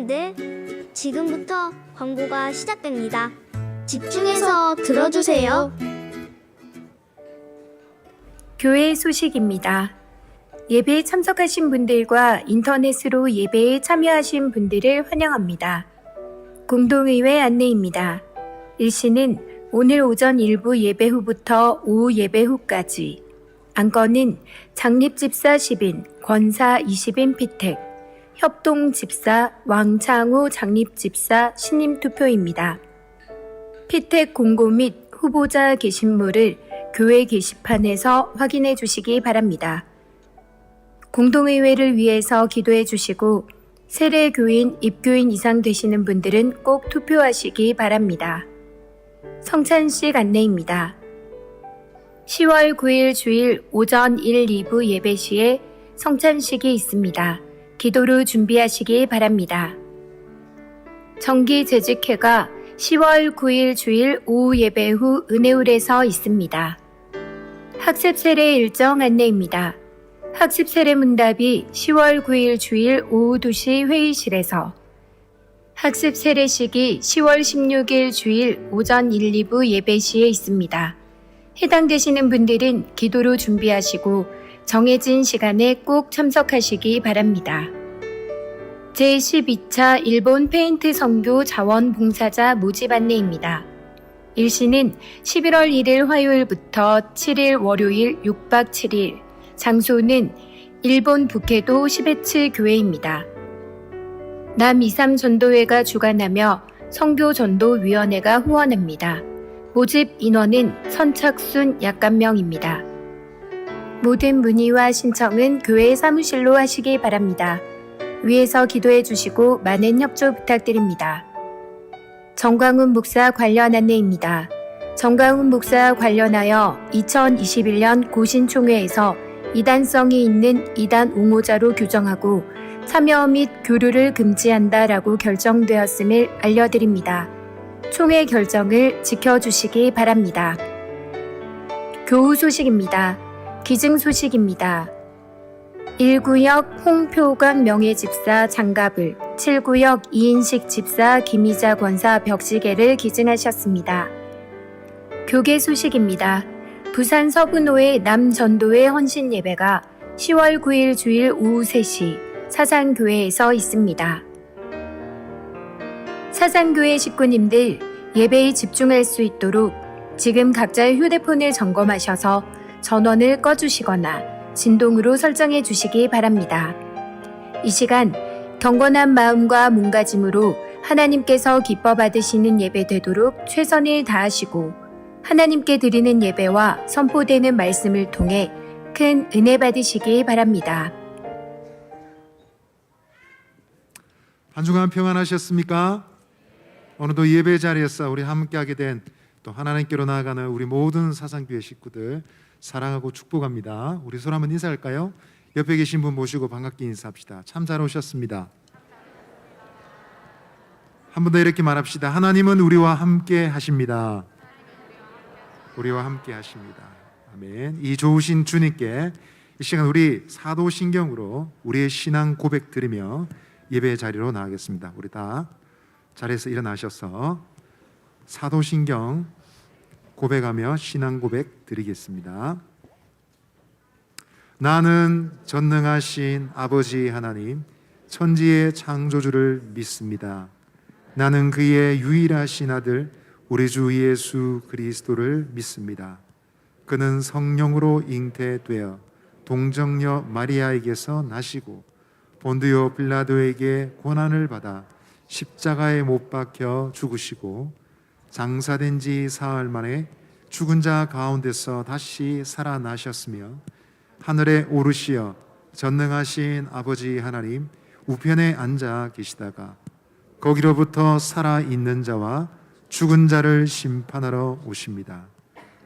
여러분들, 지금부터 광고가 시작됩니다. 집중해서 들어주세요. 교회 소식입니다. 예배에 참석하신 분들과 인터넷으로 예배에 참여하신 분들을 환영합니다. 공동의회 안내입니다. 일시는 오늘 오전 일부 예배 후부터 오후 예배 후까지, 안건은 장립집사 10인, 권사 20인 피택, 협동집사 왕창우 장립집사 신임투표입니다. 피택 공고 및 후보자 게시물을 교회 게시판에서 확인해 주시기 바랍니다. 공동의회를 위해서 기도해 주시고 세례교인, 입교인 이상 되시는 분들은 꼭 투표하시기 바랍니다. 성찬식 안내입니다. 10월 9일 주일 오전 1, 2부 예배 시에 성찬식이 있습니다. 기도로 준비하시기 바랍니다. 정기 재직회가 10월 9일 주일 오후 예배 후 은혜홀에서 있습니다. 학습 세례 일정 안내입니다. 학습 세례 문답이 10월 9일 주일 오후 2시 회의실에서, 학습 세례식이 10월 16일 주일 오전 1, 2부 예배 시에 있습니다. 해당되시는 분들은 기도로 준비하시고 정해진 시간에 꼭 참석하시기 바랍니다. 제12차 일본 페인트 선교 자원봉사자 모집 안내입니다. 일시는 11월 1일 화요일부터 7일 월요일 6박 7일, 장소는 일본 북해도 시베츠 교회입니다. 남23 전도회가 주관하며 선교전도위원회가 후원합니다. 모집 인원은 선착순 약 1명입니다. 모든 문의와 신청은 교회 사무실로 하시기 바랍니다. 위에서 기도해 주시고 많은 협조 부탁드립니다. 정광훈 목사 관련 안내입니다. 정광훈 목사 관련하여 2021년 고신총회에서 이단성이 있는 이단 옹호자로 규정하고 참여 및 교류를 금지한다라고 결정되었음을 알려드립니다. 총회 결정을 지켜주시기 바랍니다. 교우 소식입니다. 기증 소식입니다. 1구역 홍표광 명예집사 장갑을, 7구역 이인식 집사 김희자 권사 벽시계를 기증하셨습니다. 교계 소식입니다. 부산 서구노회 남전도회 헌신 예배가 10월 9일 주일 오후 3시 사상교회에서 있습니다. 사상교회 식구님들, 예배에 집중할 수 있도록 지금 각자의 휴대폰을 점검하셔서 전원을 꺼주시거나 진동으로 설정해 주시기 바랍니다. 이 시간 경건한 마음과 몸가짐으로 하나님께서 기뻐 받으시는 예배 되도록 최선을 다하시고 하나님께 드리는 예배와 선포되는 말씀을 통해 큰 은혜 받으시기 바랍니다. 한 주간 평안하셨습니까? 오늘도 예배 자리에서 우리 함께하게 된 또 하나님께로 나아가는 우리 모든 사상교회 식구들 사랑하고 축복합니다. 우리 서로 한번 인사할까요? 옆에 계신 분 모시고 반갑게 인사합시다. 참 잘 오셨습니다. 한 번 더 이렇게 말합시다. 하나님은 우리와 함께 하십니다. 우리와 함께 하십니다. 아멘. 이 좋으신 주님께 이 시간 우리 사도신경으로 우리의 신앙 고백 드리며 예배 자리로 나가겠습니다. 우리 다 자리에서 일어나셔서 사도신경 고백하며 신앙 고백 드리겠습니다. 나는 전능하신 아버지 하나님, 천지의 창조주를 믿습니다. 나는 그의 유일하신 아들 우리 주 예수 그리스도를 믿습니다. 그는 성령으로 잉태되어 동정녀 마리아에게서 나시고 본디오 빌라도에게 고난을 받아 십자가에 못 박혀 죽으시고 장사된 지 사흘 만에 죽은 자 가운데서 다시 살아나셨으며 하늘에 오르시어 전능하신 아버지 하나님 우편에 앉아 계시다가 거기로부터 살아있는 자와 죽은 자를 심판하러 오십니다.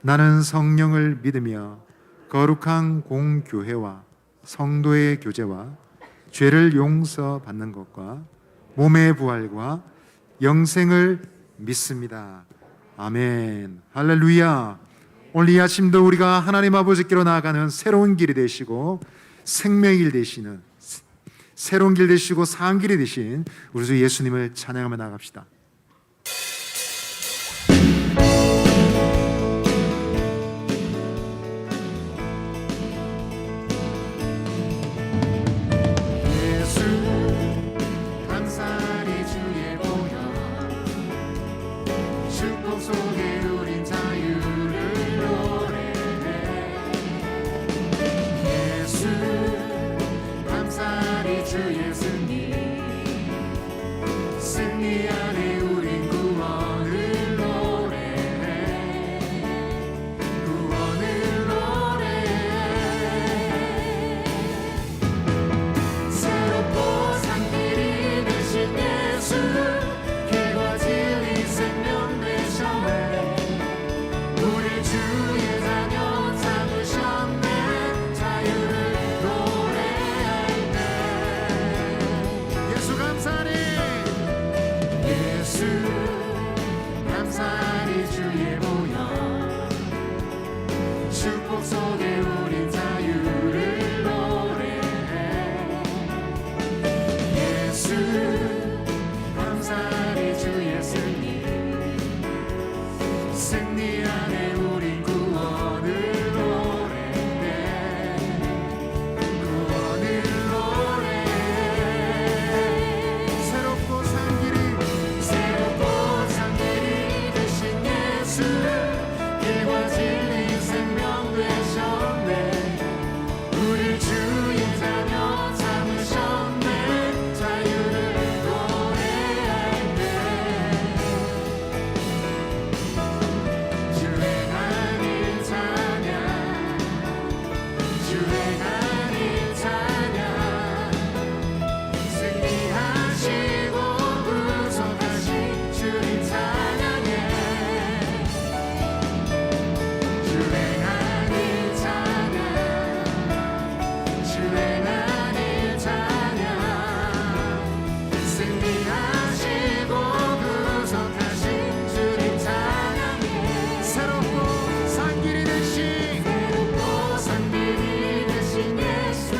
나는 성령을 믿으며 거룩한 공교회와 성도의 교제와 죄를 용서받는 것과 몸의 부활과 영생을 믿습니다. 아멘. 할렐루야. 오늘 이 아침도 우리가 하나님 아버지께로 나아가는 새로운 길이 되시고 생명의 길 되시는 새로운 길 되시고 산 길이 되신 우리 주 예수님을 찬양하며 나갑시다. 예수 감사리 주의 보혈 축복 속에 우린 자유를 노래해. 예수 감사리 주의 승리 안에 우린 구원을 노래해. 구원을 노래해. 새롭고 산 길이 되신 예수 길과 진리 생명 되셨네. 우리 주의 자녀 삼으셨네. 자유를 노래할 때 예수 감사리 예수 감사리 주의 보혈 축복 속에 우린 자유를 노래해. 예수 감사리 주의 승리 안에 우린 구원을 노래해. 구원을 노래해. 새롭고 산 길이 되신 예수 길과 진리 생명 되셨네. 우리 주의 자녀 삼으셨네. 자유를 노래할 때 주의 하늘 찬양 주의 하늘 찬양 승리하시고 구속하신 주님 찬양해. 주의 하늘 찬양 주의 하늘 찬양 승리하시고 구속하신 주님 찬양해. 새롭고 산 길이 되신 예수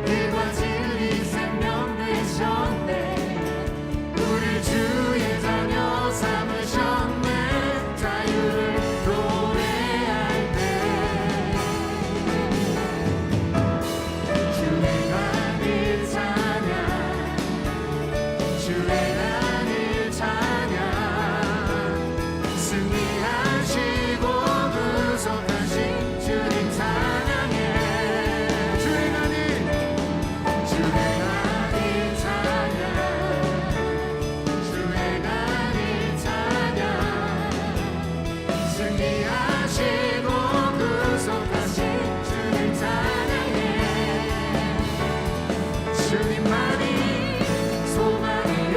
길과 진리 생명 되셨네. 우리 주의 자녀 삼으셨네. 자유를 노래할 때 주의 하늘 찬양 주의 하늘 찬양 승리하시고 구속하신 주님 찬양해. 주의 하늘 찬양 주의 하늘 찬양 승리하시고 구속하신 주님 찬양해. 주님만이 소망이요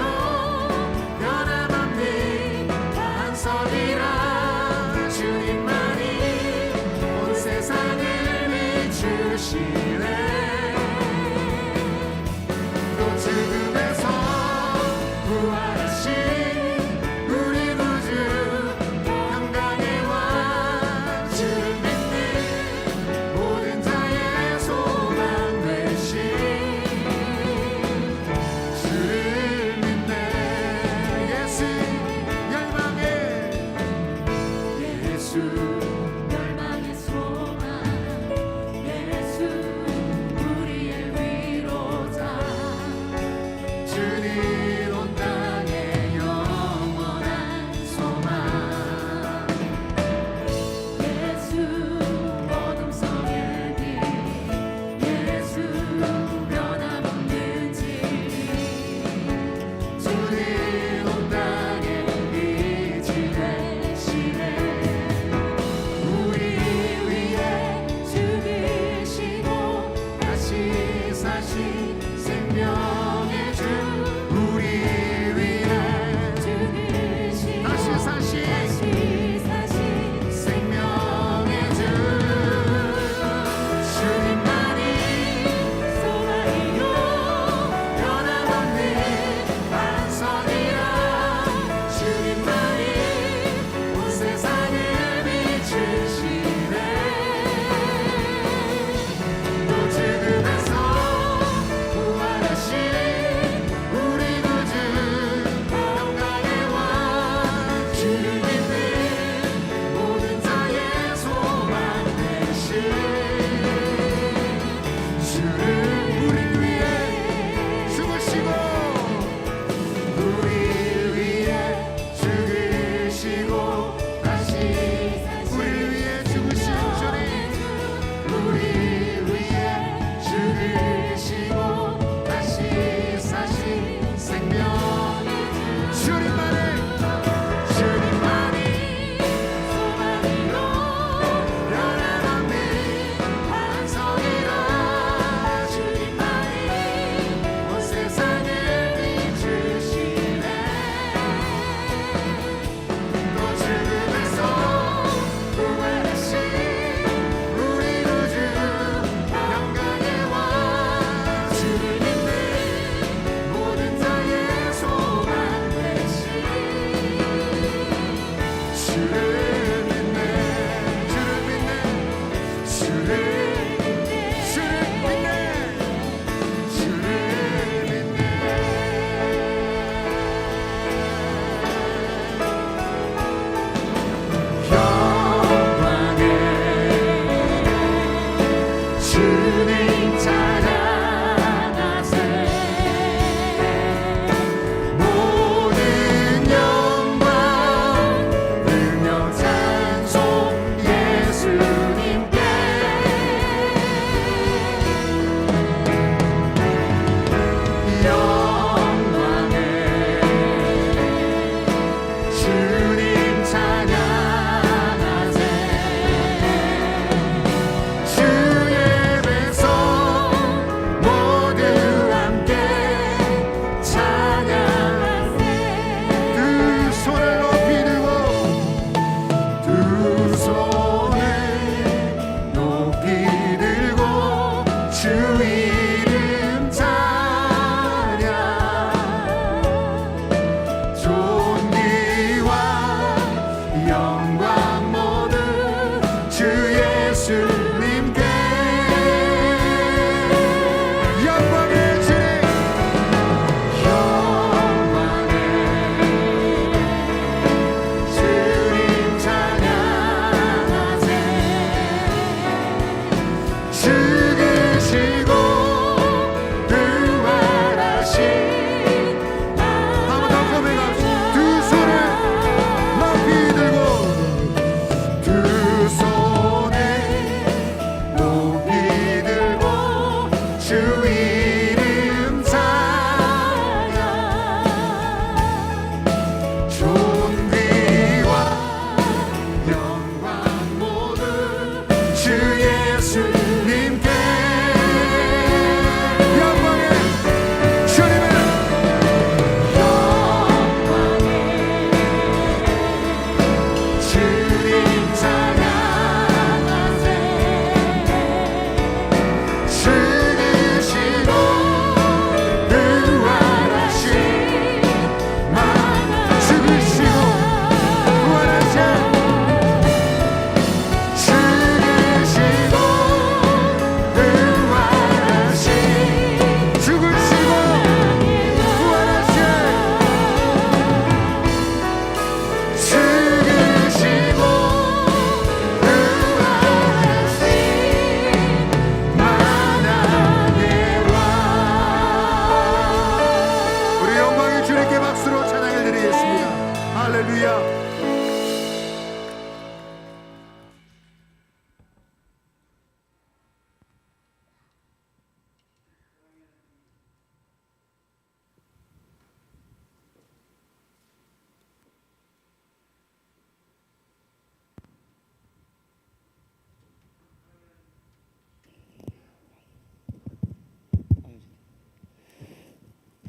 할렐루야.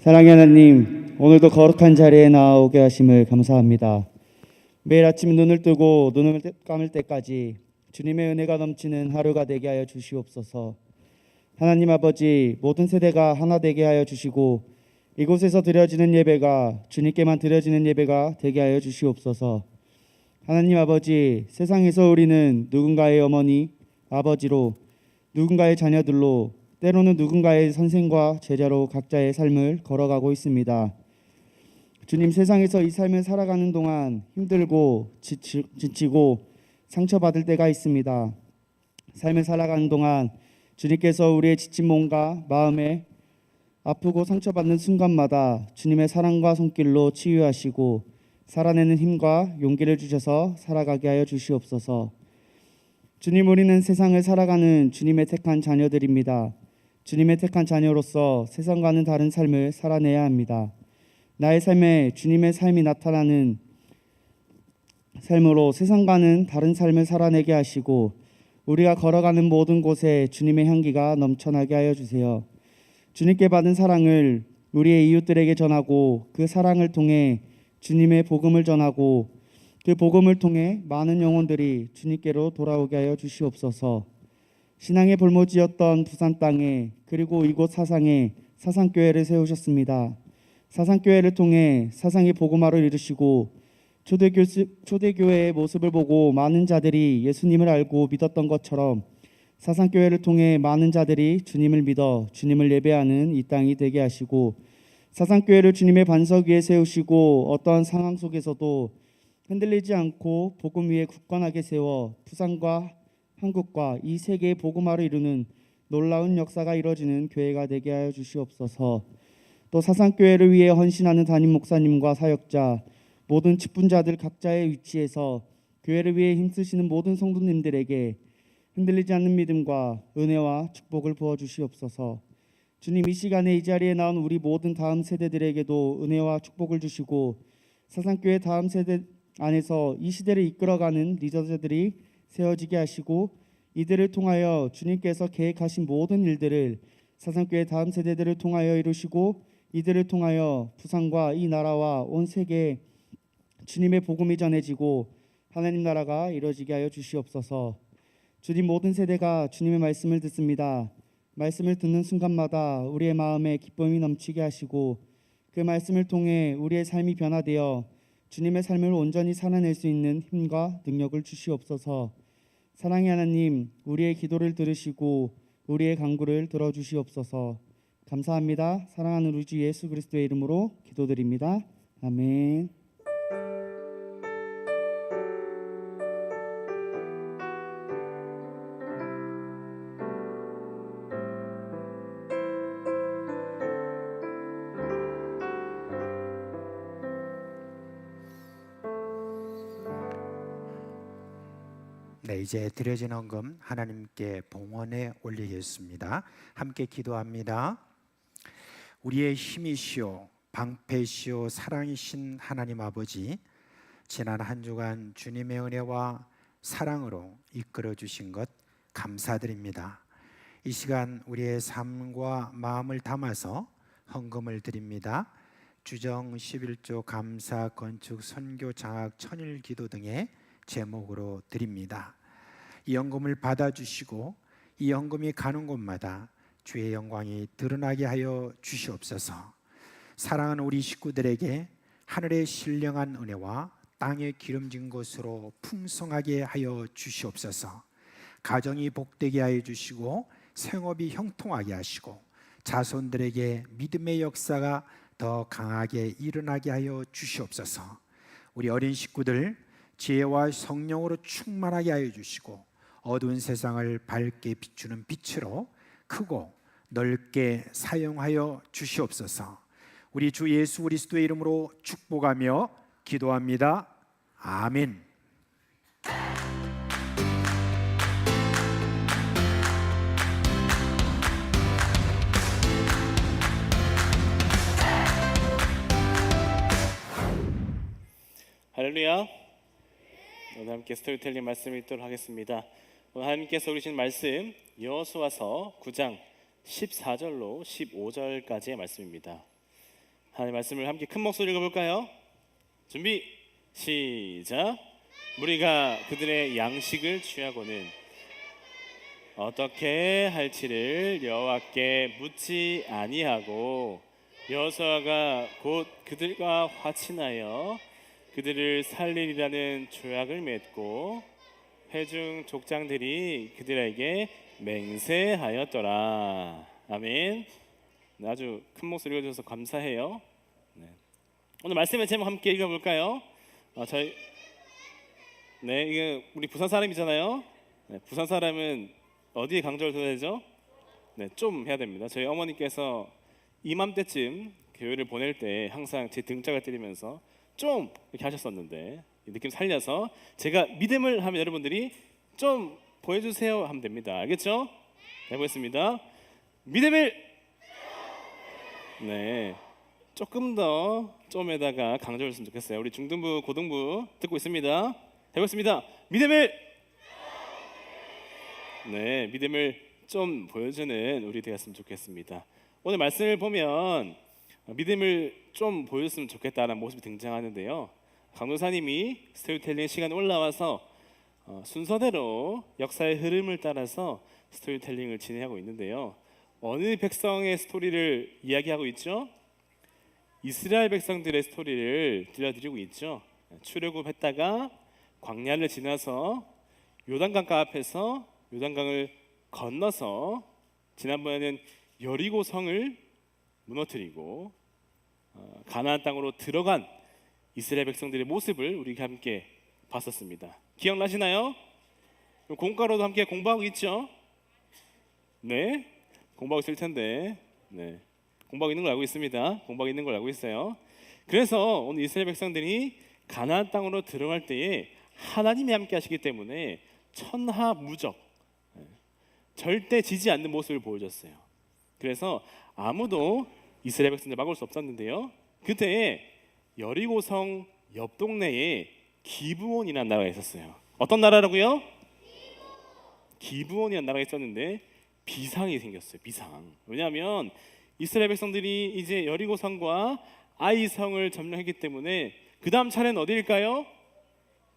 사랑의 하나님, 오늘도 거룩한 자리에 나오게 하심을 감사합니다. 매일 아침 눈을 뜨고 눈을 감을 때까지 주님의 은혜가 넘치는 하루가 되게 하여 주시옵소서. 하나님 아버지, 모든 세대가 하나 되게 하여 주시고 이곳에서 드려지는 예배가 주님께만 드려지는 예배가 되게 하여 주시옵소서. 하나님 아버지, 세상에서 우리는 누군가의 어머니, 아버지로, 누군가의 자녀들로, 때로는 누군가의 선생과 제자로 각자의 삶을 걸어가고 있습니다. 주님, 세상에서 이 삶을 살아가는 동안 힘들고 지치고 상처받을 때가 있습니다. 삶을 살아가는 동안 주님께서 우리의 지친 몸과 마음에 아프고 상처받는 순간마다 주님의 사랑과 손길로 치유하시고 살아내는 힘과 용기를 주셔서 살아가게 하여 주시옵소서. 주님, 우리는 세상을 살아가는 주님의 택한 자녀들입니다. 주님의 택한 자녀로서 세상과는 다른 삶을 살아내야 합니다. 나의 삶에 주님의 삶이 나타나는 삶으로 세상과는 다른 삶을 살아내게 하시고 우리가 걸어가는 모든 곳에 주님의 향기가 넘쳐나게 하여 주세요. 주님께 받은 사랑을 우리의 이웃들에게 전하고 그 사랑을 통해 주님의 복음을 전하고 그 복음을 통해 많은 영혼들이 주님께로 돌아오게 하여 주시옵소서. 신앙의 볼모지였던 부산 땅에 그리고 이곳 사상에 사상교회를 세우셨습니다. 사상교회를 통해 사상이 복음화를 이루시고 초대교회의 모습을 보고 많은 자들이 예수님을 알고 믿었던 것처럼 사상교회를 통해 많은 자들이 주님을 믿어 주님을 예배하는 이 땅이 되게 하시고 사상교회를 주님의 반석 위에 세우시고 어떠한 상황 속에서도 흔들리지 않고 복음 위에 굳건하게 세워 부산과 한국과 이 세계의 복음화를 이루는 놀라운 역사가 이루어지는 교회가 되게 하여 주시옵소서. 또 사상교회를 위해 헌신하는 담임 목사님과 사역자, 모든 직분자들 각자의 위치에서 교회를 위해 힘쓰시는 모든 성도님들에게 흔들리지 않는 믿음과 은혜와 축복을 부어주시옵소서. 주님, 이 시간에 이 자리에 나온 우리 모든 다음 세대들에게도 은혜와 축복을 주시고 사상교회 다음 세대 안에서 이 시대를 이끌어가는 리더들이 세워지게 하시고 이들을 통하여 주님께서 계획하신 모든 일들을 사상교회 다음 세대들을 통하여 이루시고 이들을 통하여 부산과 이 나라와 온 세계에 주님의 복음이 전해지고 하나님 나라가 이루어지게 하여 주시옵소서. 주님, 모든 세대가 주님의 말씀을 듣습니다. 말씀을 듣는 순간마다 우리의 마음에 기쁨이 넘치게 하시고 그 말씀을 통해 우리의 삶이 변화되어 주님의 삶을 온전히 살아낼 수 있는 힘과 능력을 주시옵소서. 사랑의 하나님, 우리의 기도를 들으시고 우리의 간구를 들어주시옵소서. 감사합니다. 사랑하는 우리 주 예수 그리스도의 이름으로 기도드립니다. 아멘. 네, 이제 드려진 헌금 하나님께 봉헌에 올리겠습니다. 함께 기도합니다. 우리의 힘이시오 방패시오 사랑이신 하나님 아버지, 지난 한 주간 주님의 은혜와 사랑으로 이끌어 주신 것 감사드립니다. 이 시간 우리의 삶과 마음을 담아서 헌금을 드립니다. 주정 11조 감사 건축 선교 장학 천일 기도 등의 제목으로 드립니다. 이 헌금을 받아주시고 이 헌금이 가는 곳마다 주의 영광이 드러나게 하여 주시옵소서. 사랑하는 우리 식구들에게 하늘의 신령한 은혜와 땅의 기름진 것으로 풍성하게 하여 주시옵소서. 가정이 복되게 하여 주시고 생업이 형통하게 하시고 자손들에게 믿음의 역사가 더 강하게 일어나게 하여 주시옵소서. 우리 어린 식구들 지혜와 성령으로 충만하게 하여 주시고 어두운 세상을 밝게 비추는 빛으로 크고 넓게 사용하여 주시옵소서. 우리 주 예수 그리스도의 이름으로 축복하며 기도합니다. 아멘. 할렐루야. 오늘 함께 스토리텔링 말씀 읽도록 하겠습니다. 오늘 하나님께서 주신 말씀 여호수아서 9장 14절로 15절까지의 말씀입니다. 하나님의 말씀을 함께 큰 목소리로 읽어볼까요? 준비 시작. 무리가 그들의 양식을 취하고는 어떻게 할지를 여호와께 묻지 아니하고 여호수아가 곧 그들과 화친하여 그들을 살리리라는 조약을 맺고 회중 족장들이 그들에게 맹세하였더라. 아멘. 아주 큰 목소리 읽어주셔서 감사해요. 오늘 말씀의 제목 함께 읽어볼까요? 이게 우리 부산 사람이잖아요. 부산 사람은 어디에 강조를 둬야 되죠? 좀 해야 됩니다. 저희 어머니께서 이맘때쯤 교회를 보낼 때 항상 제 등짝을 때리면서 좀 이렇게 하셨었는데 이 느낌 살려서 제가 믿음을 하면 여러분들이 좀 보여주세요 하면 됩니다. 알겠죠? 해보겠습니다. 믿음을 조금 더 좀에다가 강조를 했으면 좋겠어요. 우리 중등부 고등부 듣고 있습니다. 해보겠습니다. 믿음을 믿음을 좀 보여주는 우리 되었으면 좋겠습니다. 오늘 말씀을 보면 믿음을 좀 보였으면 좋겠다는 모습이 등장하는데요. 강도사님이 스토리텔링 시간에 올라와서 순서대로 역사의 흐름을 따라서 스토리텔링을 진행하고 있는데요. 어느 백성의 스토리를 이야기하고 있죠? 이스라엘 백성들의 스토리를 들려드리고 있죠. 출애굽했다가 광야를 지나서 요단강가 앞에서 요단강을 건너서 지난번에는 여리고 성을 무너뜨리고 가나안 땅으로 들어간 이스라엘 백성들의 모습을 우리가 함께 봤었습니다. 기억나시나요? 공과로도 함께 공부하고 있죠? 네, 공부하고 있을 텐데 공부하고 있는 걸 알고 있습니다. 공부하고 있는 걸 알고 있어요. 그래서 오늘 이스라엘 백성들이 가나안 땅으로 들어갈 때에 하나님이 함께 하시기 때문에 천하무적 절대 지지 않는 모습을 보여줬어요. 그래서 아무도 이스라엘 백성들 막을 수 없었는데요. 그때 여리고성 옆 동네에 기브온이라는 나라가 있었어요. 어떤 나라라고요? 기브온이라는 나라가 있었는데 비상이 생겼어요. 비상. 왜냐하면 이스라엘 백성들이 이제 여리고성과 아이성을 점령했기 때문에 그 다음 차례는 어디일까요?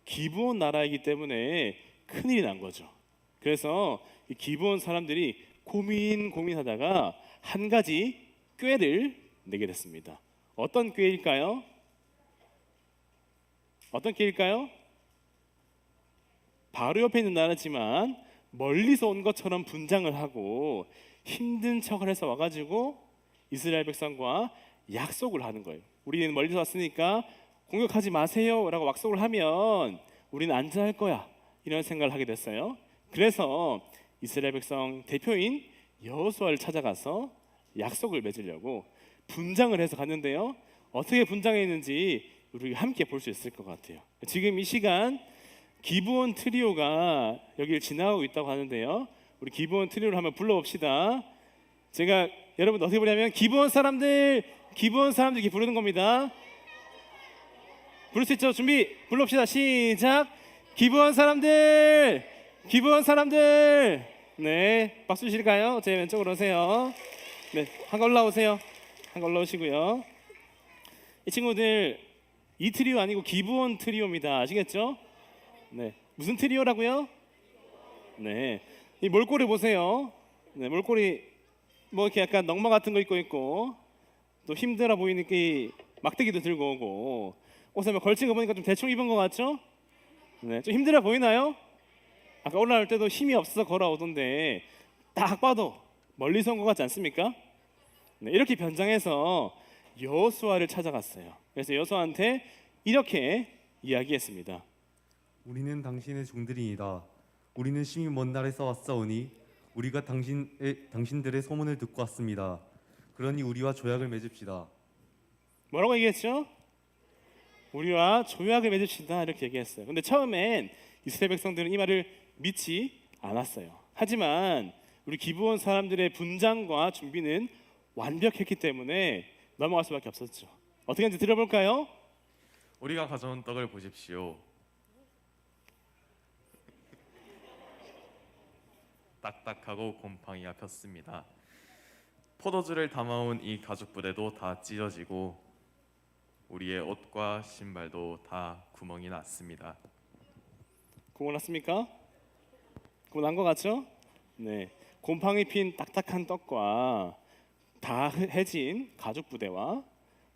기브온 나라이기 때문에 큰일이 난 거죠. 그래서 이 기브온 사람들이 고민하다가 한 가지 꾀를 내게 됐습니다. 어떤 꾀일까요? 어떤 꾀일까요? 바로 옆에 있는 나라지만 멀리서 온 것처럼 분장을 하고 힘든 척을 해서 와가지고 이스라엘 백성과 약속을 하는 거예요. 우리는 멀리서 왔으니까 공격하지 마세요 라고 약속을 하면 우리는 안전할 거야, 이런 생각을 하게 됐어요. 그래서 이스라엘 백성 대표인 여호수아를 찾아가서 약속을 맺으려고 분장을 해서 갔는데요. 어떻게 분장했는지 우리 함께 볼 수 있을 것 같아요. 지금 이 시간 기브온 트리오가 여기를 지나가고 있다고 하는데요. 우리 기브온 트리오를 한번 불러봅시다. 제가 여러분 어떻게 부르냐면 기브온 사람들 이렇게 부르는 겁니다. 부를 수 있죠? 준비 불러봅시다. 시작. 기브온 사람들. 네, 박수 주실까요? 제 왼쪽으로 오세요. 네, 한번 올라오세요. 한번 올라오시고요. 이 친구들 이 트리오 아니고 기브온 트리오입니다. 아시겠죠? 네, 무슨 트리오라고요? 네, 이 몰골이 보세요. 네, 몰골이 뭐 이렇게 약간 넝마 같은 거 입고 있고 또 힘들어 보이니까 이 막대기도 들고 오고 옷에 뭐 걸친 거 보니까 좀 대충 입은 것 같죠? 네, 좀 힘들어 보이나요? 아까 올라올 때도 힘이 없어서 걸어오던데 딱 봐도 멀리서 온 것 같지 않습니까? 네, 이렇게 변장해서 여호수아를 찾아갔어요. 그래서 여호수아한테 이렇게 이야기했습니다. 우리는 당신의 종들이니이다. 우리는 심히 먼 나라에서 왔사오니 우리가 당신들의 소문을 듣고 왔습니다. 그러니 우리와 조약을 맺읍시다. 뭐라고 얘기했죠? 우리와 조약을 맺으신다 이렇게 얘기했어요. 근데 처음엔 이스라엘 백성들은 이 말을 믿지 않았어요. 하지만 우리 기브온 사람들의 분장과 준비는 완벽했기 때문에 넘어갈 수밖에 없었죠. 어떻게 하는지 들어볼까요? 우리가 가져온 떡을 보십시오. 딱딱하고 곰팡이가 폈습니다. 포도주를 담아온 이 가죽 부대도 다 찢어지고 우리의 옷과 신발도 다 구멍이 났습니다. 구멍 났습니까? 구멍 난 것 같죠? 네, 곰팡이 핀 딱딱한 떡과 다 해진 가죽 부대와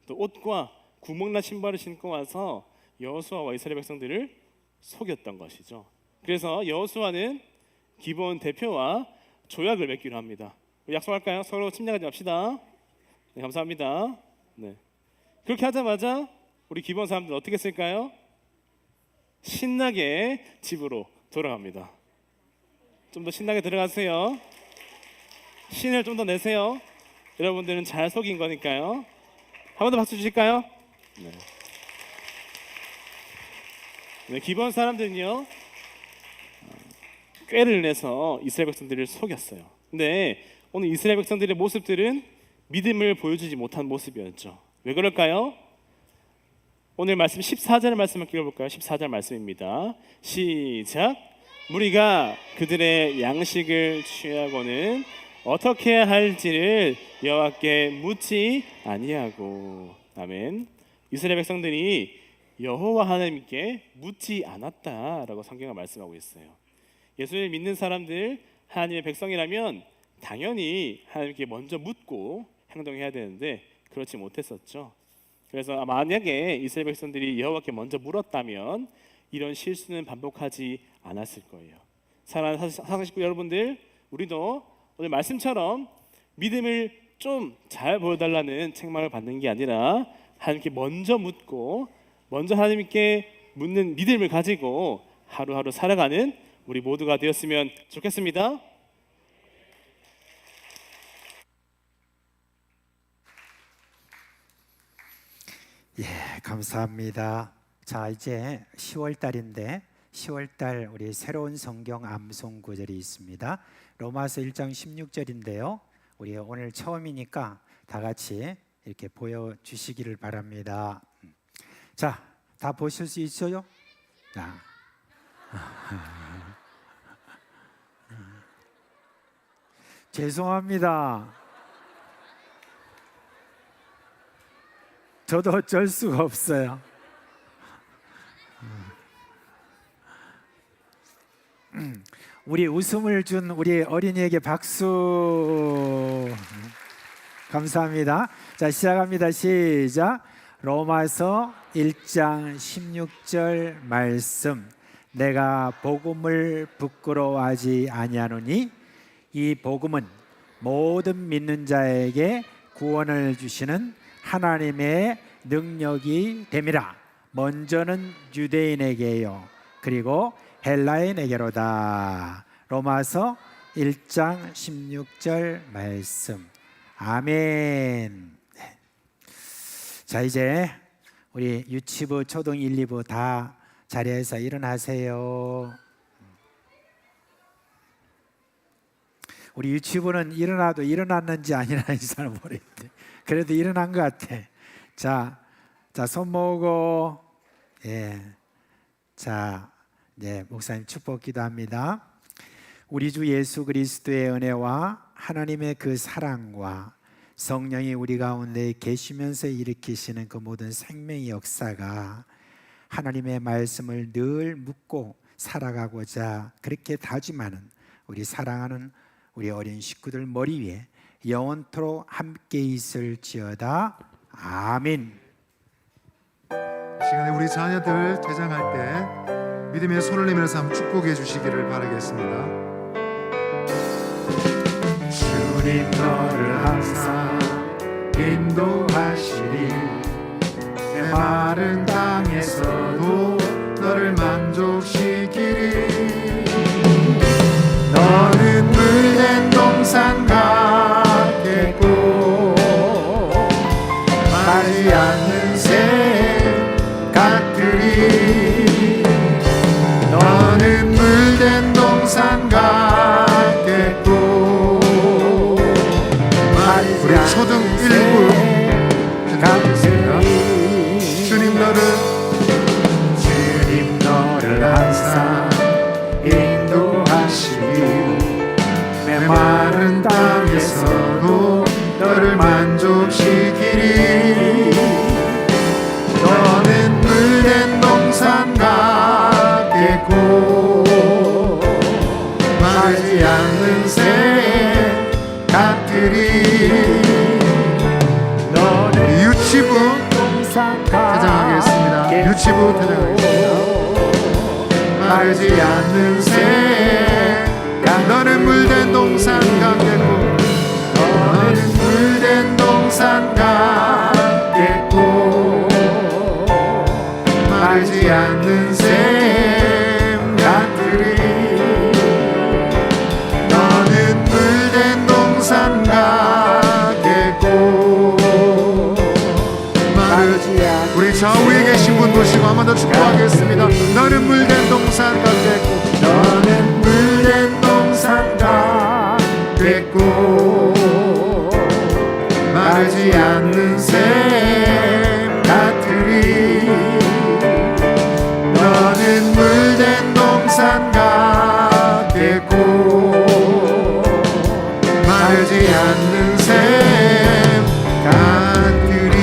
또 옷과 구멍난 신발을 신고 와서 여호수아와 이스라엘 백성들을 속였던 것이죠. 그래서 여호수아는 기브온 대표와 조약을 맺기로 합니다. 약속할까요? 서로 침략하지 맙시다. 네, 감사합니다. 네. 그렇게 하자마자 우리 기브온 사람들 어떻게 했을까요? 신나게 집으로 돌아갑니다. 좀 더 신나게 들어가세요. 신을 좀 더 내세요. 여러분들은 잘 속인 거니까요. 한 번 더 박수 주실까요? 네. 네, 기브온 사람들은요 꾀를 내서 이스라엘 백성들을 속였어요. 근데 오늘 이스라엘 백성들의 모습들은 믿음을 보여주지 못한 모습이었죠. 왜 그럴까요? 오늘 말씀 14절 말씀을 읽어볼까요? 14절 말씀입니다. 시작. 무리가 그들의 양식을 취하고는 어떻게 할지를 여호와께 묻지 아니하고. 아멘. 이스라엘 백성들이 여호와 하나님께 묻지 않았다라고 성경은 말씀하고 있어요. 예수를 믿는 사람들, 하나님의 백성이라면 당연히 하나님께 먼저 묻고 행동해야 되는데 그렇지 못했었죠. 그래서 만약에 이스라엘 백성들이 여호와께 먼저 물었다면 이런 실수는 반복하지 않았을 거예요. 사랑하는 사랑 식구 여러분들, 우리도 오늘 말씀처럼 믿음을 좀 잘 보여달라는 책망을 받는 게 아니라 하나님께 먼저 묻고 먼저 하나님께 묻는 믿음을 가지고 하루하루 살아가는 우리 모두가 되었으면 좋겠습니다. 예, 감사합니다. 자, 이제 10월 달인데 10월 달 우리 새로운 성경 암송 구절이 있습니다. 로마서 1장 16절인데요. 우리 오늘 처음이니까 다 같이 이렇게 보여 주시기를 바랍니다. 자, 다 보실 수 있어요? 자. 죄송합니다. 저도 어쩔 수가 없어요. 우리 웃음을 준 우리 어린이에게 박수. 감사합니다. 자, 시작합니다. 시작. 로마서 1장 16절 말씀. 내가 복음을 부끄러워하지 아니하노니 이 복음은 모든 믿는 자에게 구원을 주시는 하나님의 능력이 됨이라. 먼저는 유대인에게요, 그리고 헬라인에게로다. 로마서 1장 16절 말씀. 아멘. 네. 자, 이제 우리 유치부, 초등 1, 2부 다 자리에서 일어나세요. 우리 유치부는 일어나도 일어났는지 아니라는지 잘 모르겠는데 그래도 일어난 것 같아. 자, 손 모으고, 예, 자, 네, 목사님 축복 기도합니다. 우리 주 예수 그리스도의 은혜와 하나님의 그 사랑과 성령이 우리 가운데 계시면서 일으키시는 그 모든 생명의 역사가 하나님의 말씀을 늘 묻고 살아가고자 그렇게 다짐하는 우리 사랑하는 우리 어린 식구들 머리 위에 영원토록 함께 있을지어다. 아멘. 이 시간에 우리 자녀들 퇴장할 때 믿음의 손을 내밀어서 한번 축복해 주시기를 바라겠습니다. 주님 너를 항상 인도하시리. 내 마른 땅에서도 너를 만족시키리. 너는 물된 동산 같겠고 마르지 않는 새 너를 주님 너를 항상 인도하시니 메마른 땅에서도 너를 만족시키리. 너는 물된 동산 같겠고 마르지 않는 새 같으리. 너는 유치부 퇴장하겠습니다. 유치부 퇴장하겠습니다. 마르지 않는 새 너는 물된 동산 같겠고 너는 물된 동산 같겠고 마르지 않는 샘 같으리. 너는 물된 동산 같겠고 마르지 않는 우리 좌우에 계신 분 보시고 한 번 더 축복하겠습니다. 너는 물된 동산 같겠고 너는 물된 동산 같겠고 마르지 않는 샘 같으리. 너는 물된 동산 같겠고 마르지 않는 샘 같으리.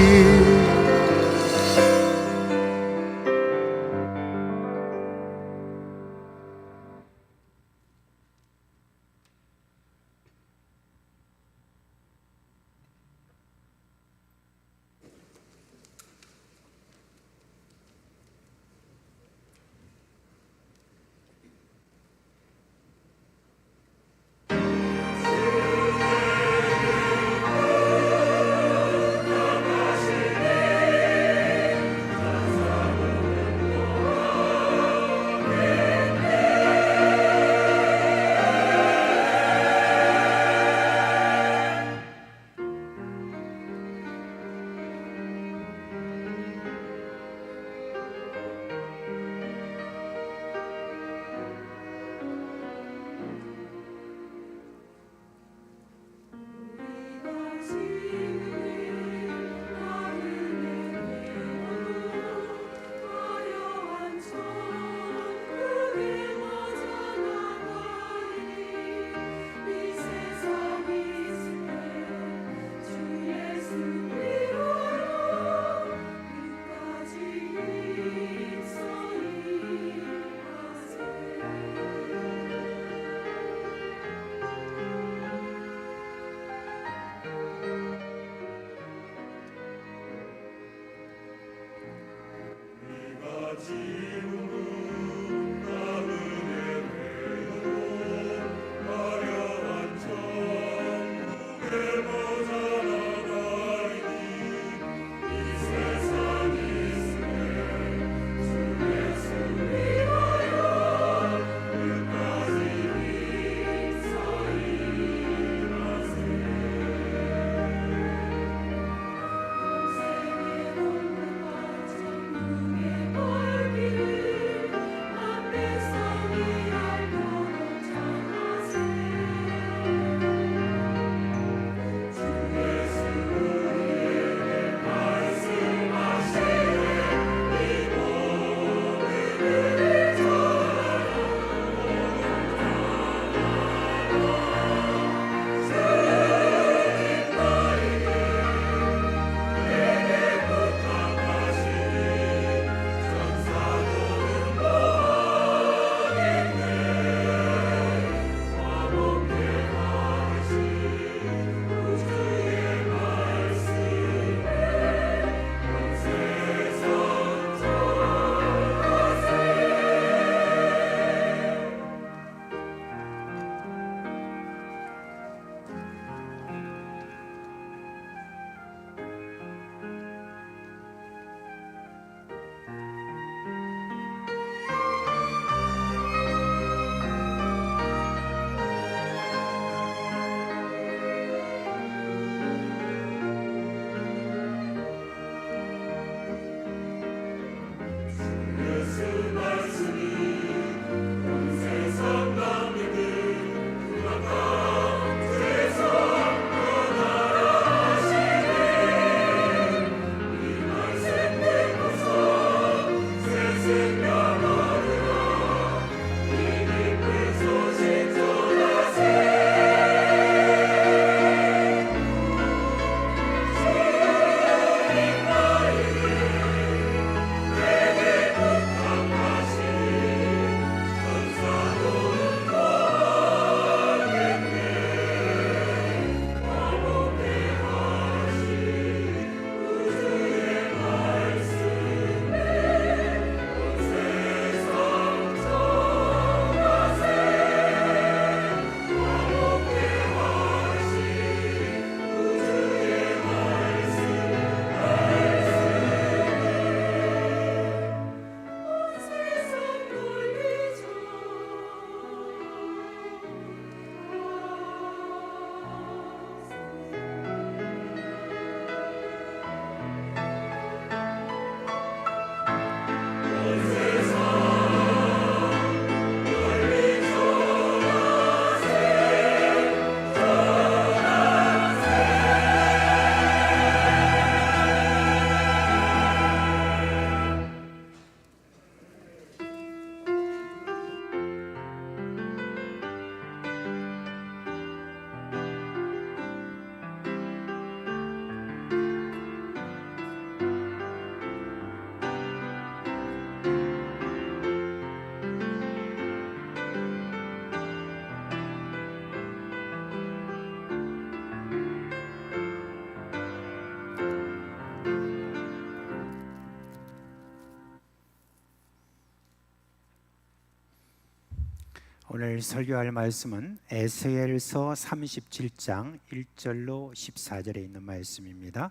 오늘 설교할 말씀은 에스겔서 37장 1절로 14절에 있는 말씀입니다.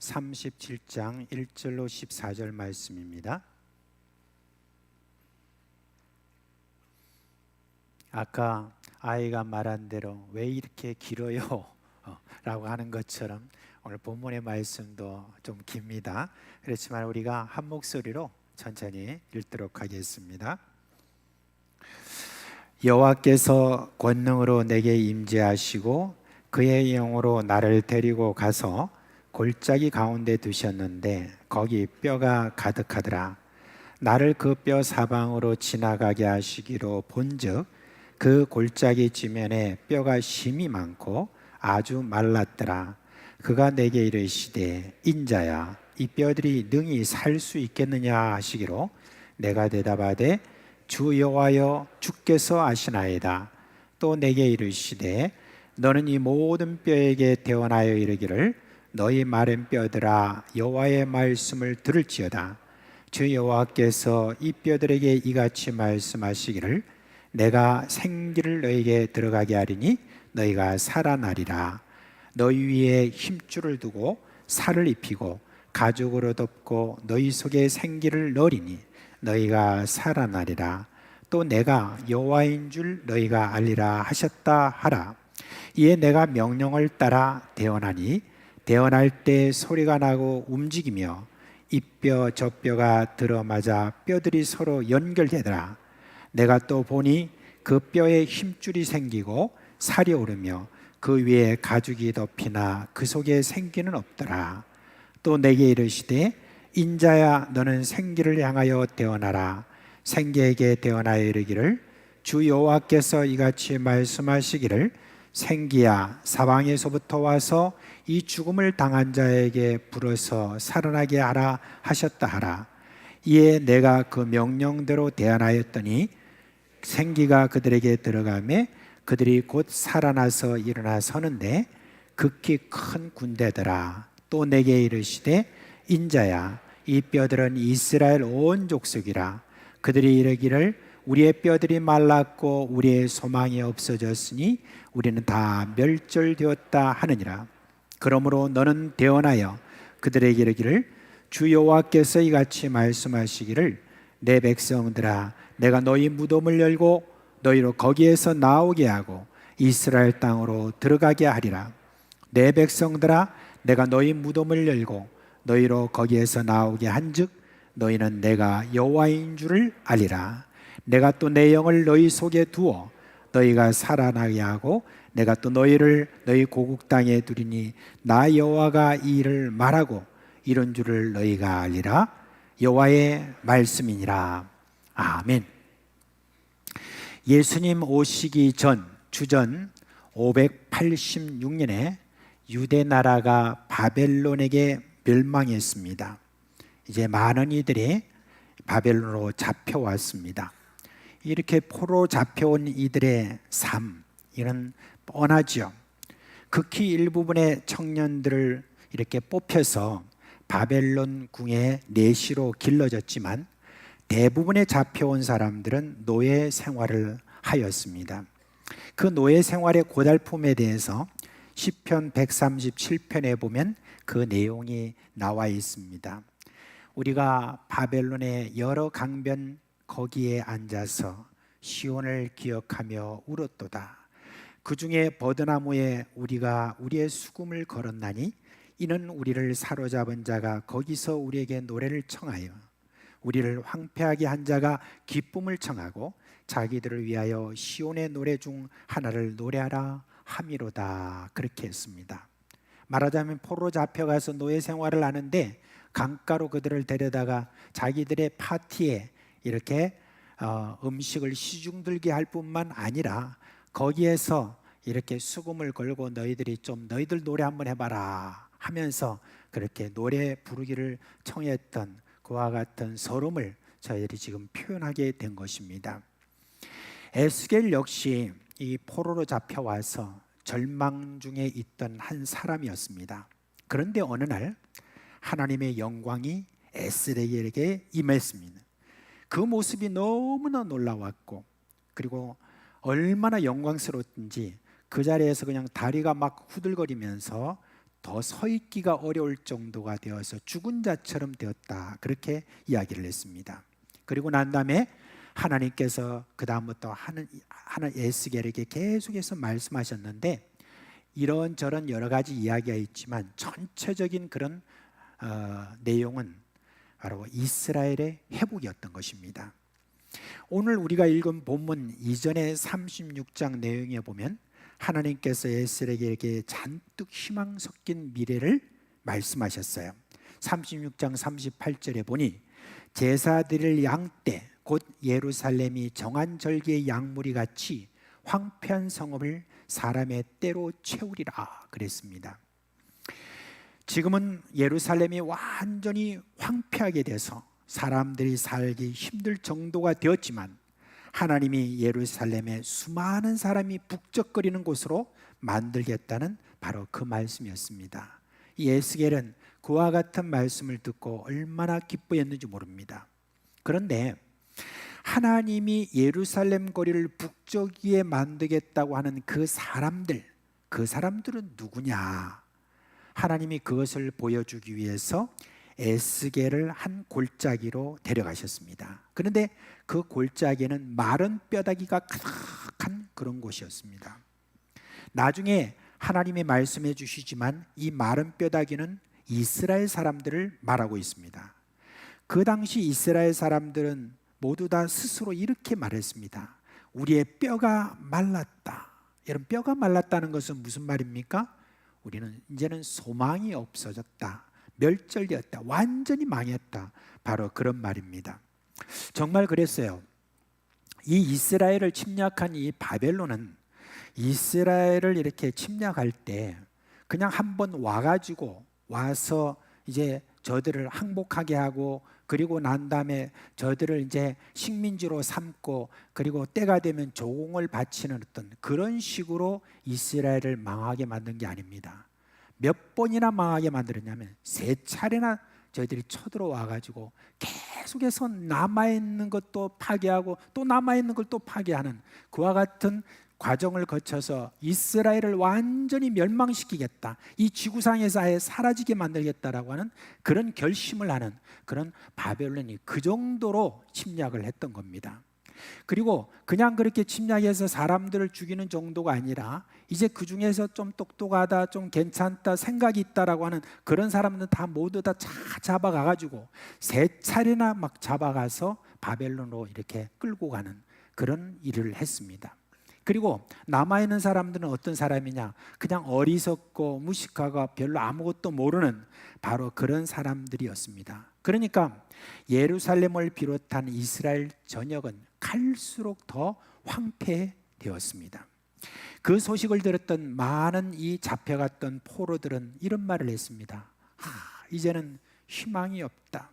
37장 1절로 14절 말씀입니다. 아까 아이가 말한 대로 왜 이렇게 길어요? 라고 하는 것처럼 오늘 본문의 말씀도 좀 깁니다. 그렇지만 우리가 한 목소리로 천천히 읽도록 하겠습니다. 여호와께서 권능으로 내게 임재하시고 그의 영으로 나를 데리고 가서 골짜기 가운데 두셨는데 거기 뼈가 가득하더라. 나를 그 뼈 사방으로 지나가게 하시기로 본즉 그 골짜기 지면에 뼈가 심이 많고 아주 말랐더라. 그가 내게 이르시되 인자야 이 뼈들이 능히 살 수 있겠느냐 하시기로 내가 대답하되 주 여호와여 주께서 아시나이다. 또 내게 이르시되 너는 이 모든 뼈에게 대언하여 이르기를 너희 마른 뼈들아 여호와의 말씀을 들을지어다. 주 여호와께서 이 뼈들에게 이같이 말씀하시기를 내가 생기를 너희에게 들어가게 하리니 너희가 살아나리라. 너희 위에 힘줄을 두고 살을 입히고 가죽으로 덮고 너희 속에 생기를 넣으리니 너희가 살아나리라. 또 내가 여호와인 줄 너희가 알리라 하셨다 하라. 이에 내가 명령을 따라 대언하니 대언할 때 소리가 나고 움직이며 이 뼈 저 뼈가 들어맞아 뼈들이 서로 연결되더라. 내가 또 보니 그 뼈에 힘줄이 생기고 살이 오르며 그 위에 가죽이 덮이나 그 속에 생기는 없더라. 또 내게 이르시되 인자야 너는 생기를 향하여 대언하라. 생기에게 대언하여 이르기를 주 여호와께서 이같이 말씀하시기를 생기야 사방에서부터 와서 이 죽음을 당한 자에게 불어서 살아나게 하라 하셨다 하라. 이에 내가 그 명령대로 대언하였더니 생기가 그들에게 들어가매 그들이 곧 살아나서 일어나 서는데 극히 큰 군대더라. 또 내게 이르시되 인자야 이 뼈들은 이스라엘 온 족속이라. 그들이 이르기를 우리의 뼈들이 말랐고 우리의 소망이 없어졌으니 우리는 다 멸절되었다 하느니라. 그러므로 너는 대언하여 그들에게 이르기를 주 여호와께서 이같이 말씀하시기를 내 백성들아 내가 너희 무덤을 열고 너희로 거기에서 나오게 하고 이스라엘 땅으로 들어가게 하리라. 내 백성들아 내가 너희 무덤을 열고 너희로 거기에서 나오게 한즉 너희는 내가 여호와인 줄을 알리라. 내가 또 내 영을 너희 속에 두어 너희가 살아나게 하고 내가 또 너희를 너희 고국 땅에 두리니 나 여호와가 이 일을 말하고 이런 줄을 너희가 알리라. 여호와의 말씀이니라. 아멘. 예수님 오시기 전 주전 586년에 유대 나라가 바벨론에게 멸망했습니다. 이제 많은 이들이 바벨론으로 잡혀왔습니다. 이렇게 포로 잡혀온 이들의 삶, 이는 뻔하죠. 극히 일부분의 청년들을 이렇게 뽑혀서 바벨론 궁의 내시로 길러졌지만 대부분의 잡혀온 사람들은 노예 생활을 하였습니다. 그 노예 생활의 고달픔에 대해서 시편 137편에 보면 그 내용이 나와 있습니다. 우리가 바벨론의 여러 강변 거기에 앉아서 시온을 기억하며 울었도다. 그 중에 버드나무에 우리가 우리의 수금을 걸었나니 이는 우리를 사로잡은 자가 거기서 우리에게 노래를 청하여 우리를 황폐하게 한 자가 기쁨을 청하고 자기들을 위하여 시온의 노래 중 하나를 노래하라 함이로다. 그렇게 했습니다. 말하자면 포로 잡혀가서 노예 생활을 하는데 강가로 그들을 데려다가 자기들의 파티에 이렇게 음식을 시중들게 할 뿐만 아니라 거기에서 이렇게 수금을 걸고 너희들 노래 한번 해봐라 하면서 그렇게 노래 부르기를 청했던 그와 같은 서름을 저희들이 지금 표현하게 된 것입니다. 에스겔 역시 이 포로로 잡혀와서 절망 중에 있던 한 사람이었습니다. 그런데 어느 날 하나님의 영광이 에스겔에게 임했습니다. 그 모습이 너무나 놀라웠고 그리고 얼마나 영광스러웠든지 그 자리에서 그냥 다리가 막 후들거리면서 더 서 있기가 어려울 정도가 되어서 죽은 자처럼 되었다, 그렇게 이야기를 했습니다. 그리고 난 다음에 하나님께서 그 다음부터 하는 에스겔에게 계속해서 말씀하셨는데, 이런저런 여러 가지 이야기가 있지만 전체적인 그런 내용은 바로 이스라엘의 회복이었던 것입니다. 오늘 우리가 읽은 본문 이전의 36장 내용에 보면 하나님께서 에스겔에게 잔뜩 희망 섞인 미래를 말씀하셨어요. 36장 38절에 보니 제사 드릴 양떼 곧 예루살렘이 정한 절기의 양무리 같이 황폐한 성읍을 사람의 때로 채우리라 그랬습니다. 지금은 예루살렘이 완전히 황폐하게 돼서 사람들이 살기 힘들 정도가 되었지만 하나님이 예루살렘에 수많은 사람이 북적거리는 곳으로 만들겠다는 바로 그 말씀이었습니다. 이 에스겔은 그와 같은 말씀을 듣고 얼마나 기뻐했는지 모릅니다. 그런데 하나님이 예루살렘 거리를 북적이게 만들겠다고 하는 그 사람들은 누구냐? 하나님이 그것을 보여주기 위해서 에스겔을 한 골짜기로 데려가셨습니다. 그런데 그 골짜기는 마른 뼈다귀가 가득한 그런 곳이었습니다. 나중에 하나님이 말씀해 주시지만 이 마른 뼈다귀는 이스라엘 사람들을 말하고 있습니다. 그 당시 이스라엘 사람들은 모두 다 스스로 이렇게 말했습니다. 우리의 뼈가 말랐다. 여러분, 뼈가 말랐다는 것은 무슨 말입니까? 우리는 이제는 소망이 없어졌다, 멸절되었다, 완전히 망했다, 바로 그런 말입니다. 정말 그랬어요. 이 이스라엘을 침략한 이 바벨론은 이스라엘을 이렇게 침략할 때 그냥 한번 와서 이제 저들을 항복하게 하고, 그리고 난 다음에 저들을 이제 식민지로 삼고, 그리고 때가 되면 조공을 바치는 어떤 그런 식으로 이스라엘을 망하게 만든 게 아닙니다. 몇 번이나 망하게 만들었냐면 3차례나 저희들이 쳐들어와 가지고 계속해서 남아있는 것도 파괴하고 또 남아있는 걸 또 파괴하는 그와 같은 과정을 거쳐서 이스라엘을 완전히 멸망시키겠다, 이 지구상에서 아예 사라지게 만들겠다라고 하는 그런 결심을 하는 그런 바벨론이 그 정도로 침략을 했던 겁니다. 그리고 그냥 그렇게 침략해서 사람들을 죽이는 정도가 아니라 이제 그 중에서 좀 똑똑하다, 좀 괜찮다, 생각이 있다라고 하는 그런 사람들은 다 모두 다 잡아가 가지고 3차례나 막 잡아가서 바벨론으로 이렇게 끌고 가는 그런 일을 했습니다. 그리고 남아있는 사람들은 어떤 사람이냐? 그냥 어리석고 무식하고 별로 아무것도 모르는 바로 그런 사람들이었습니다. 그러니까 예루살렘을 비롯한 이스라엘 전역은 갈수록 더 황폐되었습니다. 그 소식을 들었던 많은 이 잡혀갔던 포로들은 이런 말을 했습니다. 이제는 희망이 없다.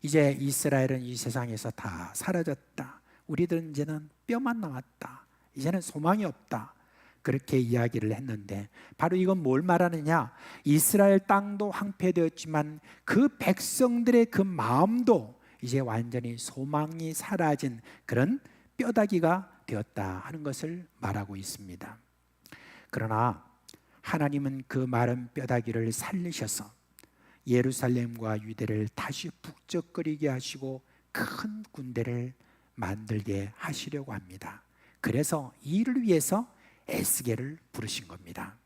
이제 이스라엘은 이 세상에서 다 사라졌다. 우리들은 이제는 뼈만 남았다. 이제는 소망이 없다. 그렇게 이야기를 했는데, 바로 이건 뭘 말하느냐? 이스라엘 땅도 황폐되었지만 그 백성들의 그 마음도 이제 완전히 소망이 사라진 그런 뼈다귀가 되었다 하는 것을 말하고 있습니다. 그러나 하나님은 그 마른 뼈다귀를 살리셔서 예루살렘과 유대를 다시 북적거리게 하시고 큰 군대를 만들게 하시려고 합니다. 그래서 이를 위해서 에스겔을 부르신 겁니다.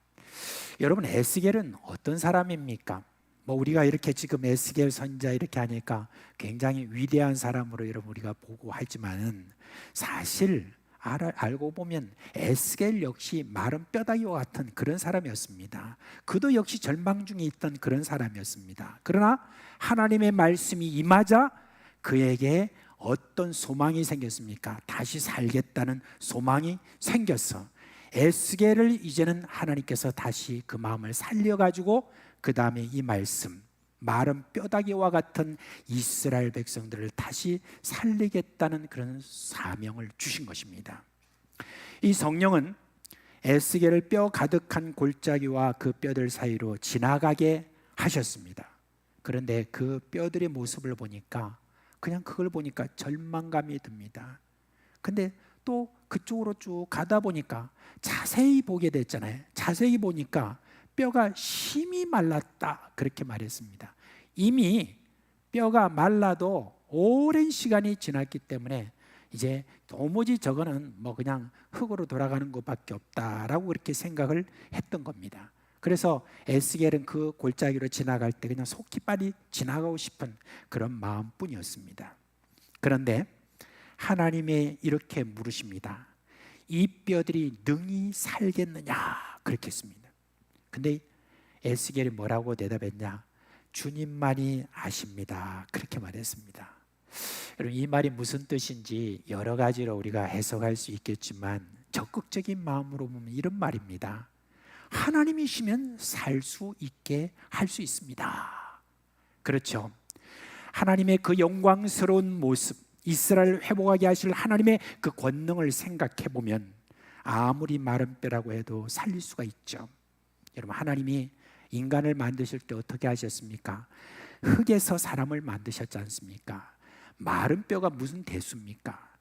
여러분, 에스겔은 어떤 사람입니까? 우리가 이렇게 지금 에스겔 선지자 이렇게 하니까 굉장히 위대한 사람으로 여러분 우리가 보고 하지만은 사실 알고 보면 에스겔 역시 마른 뼈다귀와 같은 그런 사람이었습니다. 그도 역시 절망 중에 있던 그런 사람이었습니다. 그러나 하나님의 말씀이 임하자 그에게 어떤 소망이 생겼습니까? 다시 살겠다는 소망이 생겼어. 에스겔을 이제는 하나님께서 다시 그 마음을 살려가지고 그 다음에 이 말씀, 마른 뼈다귀와 같은 이스라엘 백성들을 다시 살리겠다는 그런 사명을 주신 것입니다. 이 성령은 에스겔을 뼈 가득한 골짜기와 그 뼈들 사이로 지나가게 하셨습니다. 그런데 그 뼈들의 모습을 보니까 그냥 그걸 보니까 절망감이 듭니다. 근데 또 그쪽으로 쭉 가다 보니까 자세히 보게 됐잖아요. 자세히 보니까 뼈가 심히 말랐다 그렇게 말했습니다. 이미 뼈가 말라도 오랜 시간이 지났기 때문에 이제 도무지 저거는 뭐 그냥 흙으로 돌아가는 것밖에 없다라고 그렇게 생각을 했던 겁니다. 그래서 에스겔은 그 골짜기로 지나갈 때 그냥 속히 빨리 지나가고 싶은 그런 마음뿐이었습니다. 그런데 하나님이 이렇게 물으십니다. 이 뼈들이 능히 살겠느냐 그렇게 했습니다. 근데 에스겔이 뭐라고 대답했냐? 주님만이 아십니다 그렇게 말했습니다. 여러분, 이 말이 무슨 뜻인지 여러 가지로 우리가 해석할 수 있겠지만 적극적인 마음으로 보면 이런 말입니다. 하나님이시면 살 수 있게 할 수 있습니다. 그렇죠. 하나님의 그 영광스러운 모습, 이스라엘을 회복하게 하실 하나님의 그 권능을 생각해 보면 아무리 마른 뼈라고 해도 살릴 수가 있죠. 여러분, 하나님이 인간을 만드실 때 어떻게 하셨습니까? 흙에서 사람을 만드셨지 않습니까? 마른 뼈가 무슨 대수입니까?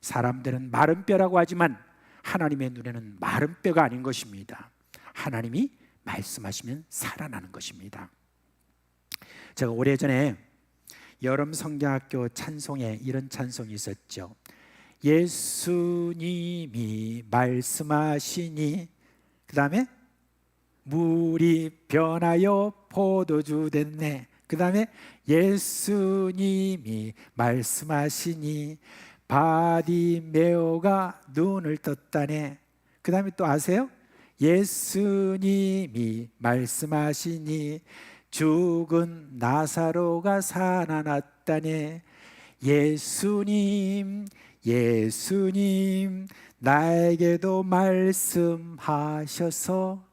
사람들은 마른 뼈라고 하지만 하나님의 눈에는 마른 뼈가 아닌 것입니다. 하나님이 말씀하시면 살아나는 것입니다. 제가 오래전에 여름 성경학교 찬송에 이런 찬송이 있었죠. 예수님이 말씀하시니, 그 다음에 물이 변하여 포도주 됐네. 그 다음에 예수님이 말씀하시니 바디메오가 눈을 떴다네. 그 다음에 또 아세요? 예수님이 말씀하시니 죽은 나사로가 살아났다네. 예수님, 예수님, 나에게도 말씀하셔서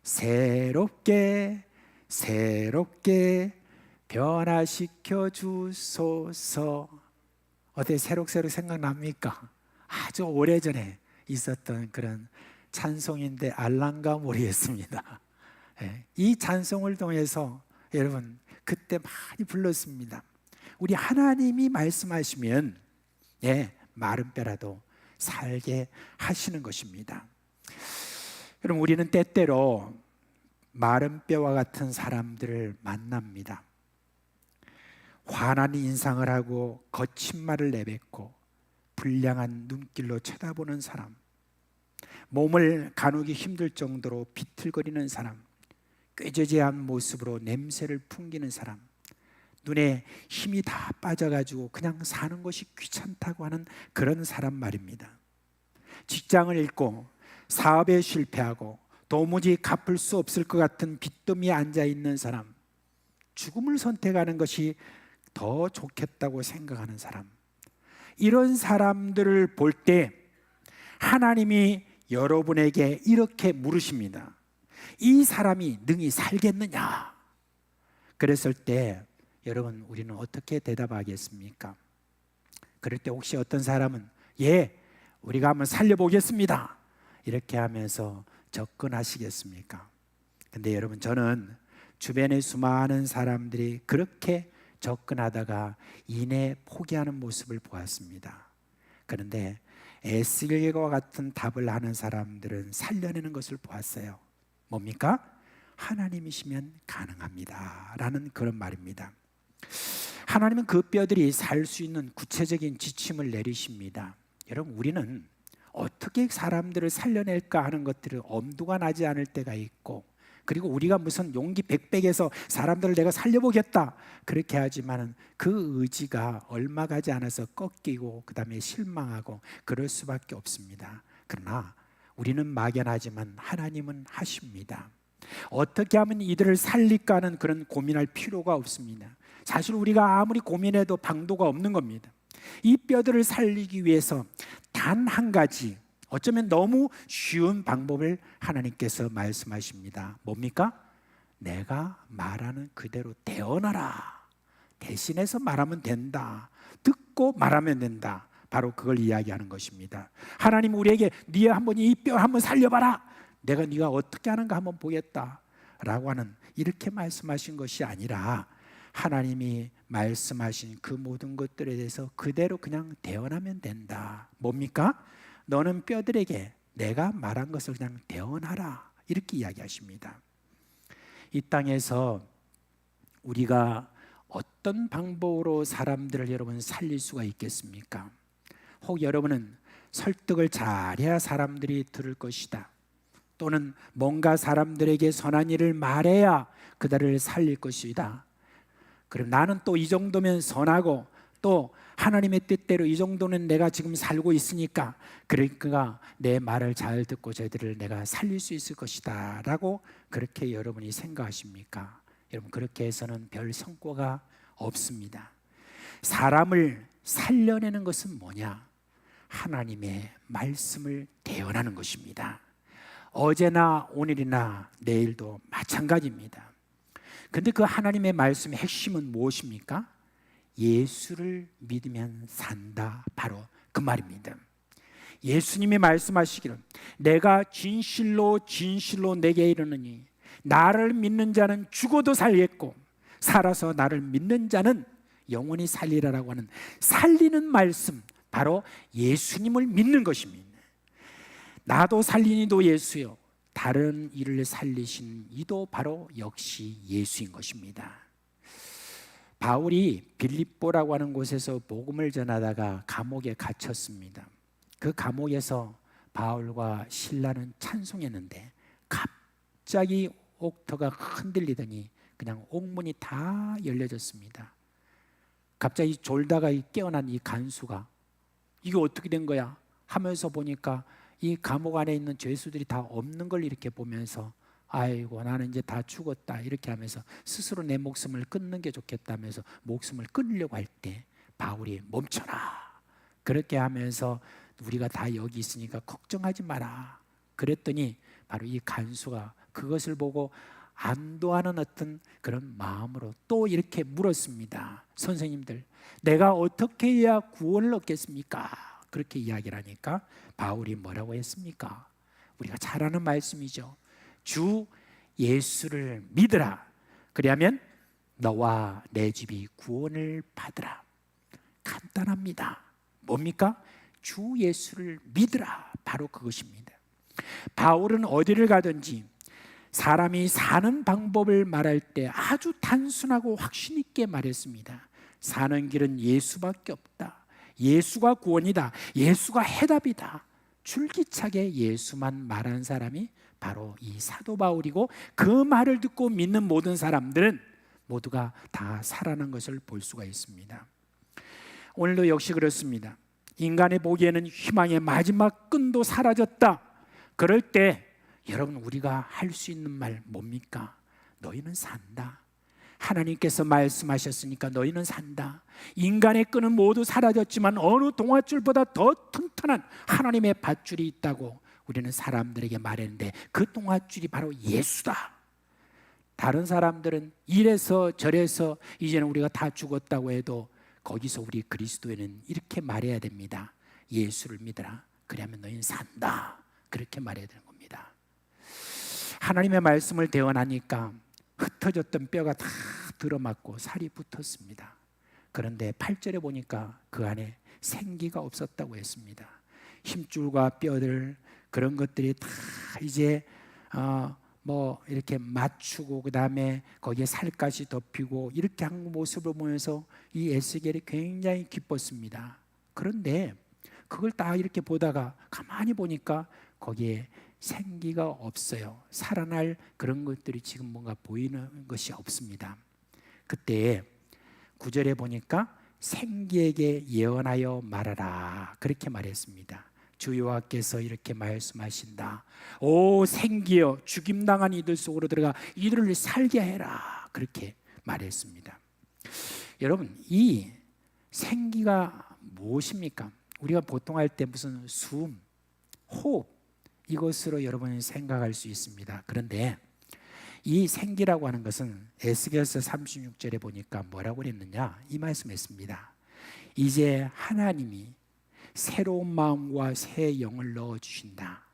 새롭게 변화시켜 주소서. 어때, 새록새록 생각납니까? 아주 오래전에 있었던 그런 찬송인데 알란가 모르겠습니다. 이 찬송을 통해서 여러분 그때 많이 불렀습니다. 우리 하나님이 말씀하시면 마른 뼈라도 살게 하시는 것입니다. 여러분, 우리는 때때로 마른 뼈와 같은 사람들을 만납니다. 환한 인상을 하고 거친 말을 내뱉고 불량한 눈길로 쳐다보는 사람, 몸을 가누기 힘들 정도로 비틀거리는 사람, 꾀저지한 모습으로 냄새를 풍기는 사람, 눈에 힘이 다 빠져가지고 그냥 사는 것이 귀찮다고 하는 그런 사람 말입니다. 직장을 잃고 사업에 실패하고 도무지 갚을 수 없을 것 같은 빚더미에 앉아있는 사람, 죽음을 선택하는 것이 더 좋겠다고 생각하는 사람, 이런 사람들을 볼 때 하나님이 여러분에게 이렇게 물으십니다. 이 사람이 능히 살겠느냐? 그랬을 때 여러분, 우리는 어떻게 대답하겠습니까? 그럴 때 혹시 어떤 사람은 우리가 한번 살려보겠습니다 이렇게 하면서 접근하시겠습니까? 근데 여러분, 저는 주변의 수많은 사람들이 그렇게 접근하다가 이내 포기하는 모습을 보았습니다. 그런데 에스겔과 같은 답을 하는 사람들은 살려내는 것을 보았어요. 뭡니까? 하나님이시면 가능합니다 라는 그런 말입니다. 하나님은 그 뼈들이 살 수 있는 구체적인 지침을 내리십니다. 여러분, 우리는 어떻게 사람들을 살려낼까 하는 것들을 엄두가 나지 않을 때가 있고, 그리고 우리가 무슨 용기 백백해서 사람들을 내가 살려보겠다 그렇게 하지만 그 의지가 얼마 가지 않아서 꺾이고 그 다음에 실망하고 그럴 수밖에 없습니다. 그러나 우리는 막연하지만 하나님은 하십니다. 어떻게 하면 이들을 살릴까 하는 그런 고민할 필요가 없습니다. 사실 우리가 아무리 고민해도 방도가 없는 겁니다. 이 뼈들을 살리기 위해서 단 한 가지, 어쩌면 너무 쉬운 방법을 하나님께서 말씀하십니다. 뭡니까? 내가 말하는 그대로 대언하라. 대신해서 말하면 된다. 듣고 말하면 된다. 바로 그걸 이야기하는 것입니다. 하나님 우리에게 네 한번 이 뼈 한번 살려봐라. 내가 네가 어떻게 하는가 한번 보겠다 라고 하는, 이렇게 말씀하신 것이 아니라 하나님이 말씀하신 그 모든 것들에 대해서 그대로 그냥 대언하면 된다. 뭡니까? 너는 뼈들에게 내가 말한 것을 그냥 대언하라. 이렇게 이야기하십니다. 이 땅에서 우리가 어떤 방법으로 사람들을 여러분 살릴 수가 있겠습니까? 혹 여러분은 설득을 잘해야 사람들이 들을 것이다. 또는 뭔가 사람들에게 선한 일을 말해야 그들을 살릴 것이다. 그럼 나는 또 이 정도면 선하고 또 하나님의 뜻대로 이 정도는 내가 지금 살고 있으니까 그러니까 내 말을 잘 듣고 저희들을 내가 살릴 수 있을 것이다 라고 그렇게 여러분이 생각하십니까? 여러분 그렇게 해서는 별 성과가 없습니다. 사람을 살려내는 것은 뭐냐? 하나님의 말씀을 대언하는 것입니다. 어제나 오늘이나 내일도 마찬가지입니다. 근데 그 하나님의 말씀의 핵심은 무엇입니까? 예수를 믿으면 산다. 바로 그 말입니다. 예수님이 말씀하시기를 내가 진실로 진실로 내게 이르노니 나를 믿는 자는 죽어도 살겠고 살아서 나를 믿는 자는 영원히 살리라라고 하는 살리는 말씀, 바로 예수님을 믿는 것입니다. 나도 살린 이도 예수요 다른 이를 살리신 이도 바로 역시 예수인 것입니다. 바울이 빌립보라고 하는 곳에서 복음을 전하다가 감옥에 갇혔습니다. 그 감옥에서 바울과 실라는 찬송했는데 갑자기 옥터가 흔들리더니 그냥 옥문이 다 열려졌습니다. 갑자기 졸다가 깨어난 이 간수가 이게 어떻게 된 거야 하면서 보니까 이 감옥 안에 있는 죄수들이 다 없는 걸 이렇게 보면서 아이고 나는 이제 다 죽었다 이렇게 하면서 스스로 내 목숨을 끊는 게 좋겠다면서 목숨을 끊으려고 할 때 바울이 멈춰라 그렇게 하면서 우리가 다 여기 있으니까 걱정하지 마라 그랬더니 바로 이 간수가 그것을 보고 안도하는 어떤 그런 마음으로 또 이렇게 물었습니다. 선생님들 내가 어떻게 해야 구원을 얻겠습니까? 그렇게 이야기를 하니까 바울이 뭐라고 했습니까? 우리가 잘 아는 말씀이죠. 주 예수를 믿으라. 그리하면 너와 내 집이 구원을 받으라. 간단합니다. 뭡니까? 주 예수를 믿으라. 바로 그것입니다. 바울은 어디를 가든지 사람이 사는 방법을 말할 때 아주 단순하고 확신 있게 말했습니다. 사는 길은 예수밖에 없다. 예수가 구원이다. 예수가 해답이다. 줄기차게 예수만 말한 사람이 바로 이 사도 바울이고 그 말을 듣고 믿는 모든 사람들은 모두가 다 살아난 것을 볼 수가 있습니다. 오늘도 역시 그렇습니다. 인간의 보기에는 희망의 마지막 끈도 사라졌다. 그럴 때 여러분 우리가 할 수 있는 말 뭡니까? 너희는 산다. 하나님께서 말씀하셨으니까 너희는 산다. 인간의 끈은 모두 사라졌지만 어느 동아줄보다 더 튼튼한 하나님의 밧줄이 있다고 우리는 사람들에게 말했는데 그 동아줄이 바로 예수다. 다른 사람들은 이래서 저래서 이제는 우리가 다 죽었다고 해도 거기서 우리 그리스도인은 이렇게 말해야 됩니다. 예수를 믿어라. 그러면 너희는 산다. 그렇게 말해야 되는 겁니다. 하나님의 말씀을 대언하니까 흩어졌던 뼈가 다 들어맞고 살이 붙었습니다. 그런데 8절에 보니까 그 안에 생기가 없었다고 했습니다. 힘줄과 뼈들 그런 것들이 다 이제 뭐 이렇게 맞추고 그 다음에 거기에 살갗이 덮이고 이렇게 한 모습을 보면서 이 에스겔이 굉장히 기뻤습니다. 그런데 그걸 다 이렇게 보다가 가만히 보니까 거기에 생기가 없어요. 살아날 그런 것들이 지금 뭔가 보이는 것이 없습니다. 그때 9절에 보니까 생기에게 예언하여 말하라 그렇게 말했습니다. 주 여호와께서 이렇게 말씀하신다. 오 생기여 죽임당한 이들 속으로 들어가 이들을 살게 해라 그렇게 말했습니다. 여러분 이 생기가 무엇입니까? 우리가 보통 할 때 무슨 숨, 호흡 이것으로 여러분이 생각할 수 있습니다. 그런데 이 생기라고 하는 것은 에스겔서 36절에 보니까 뭐라고 그랬느냐 이 말씀했습니다. 이제 하나님이 새로운 마음과 새 영을 넣어주신다.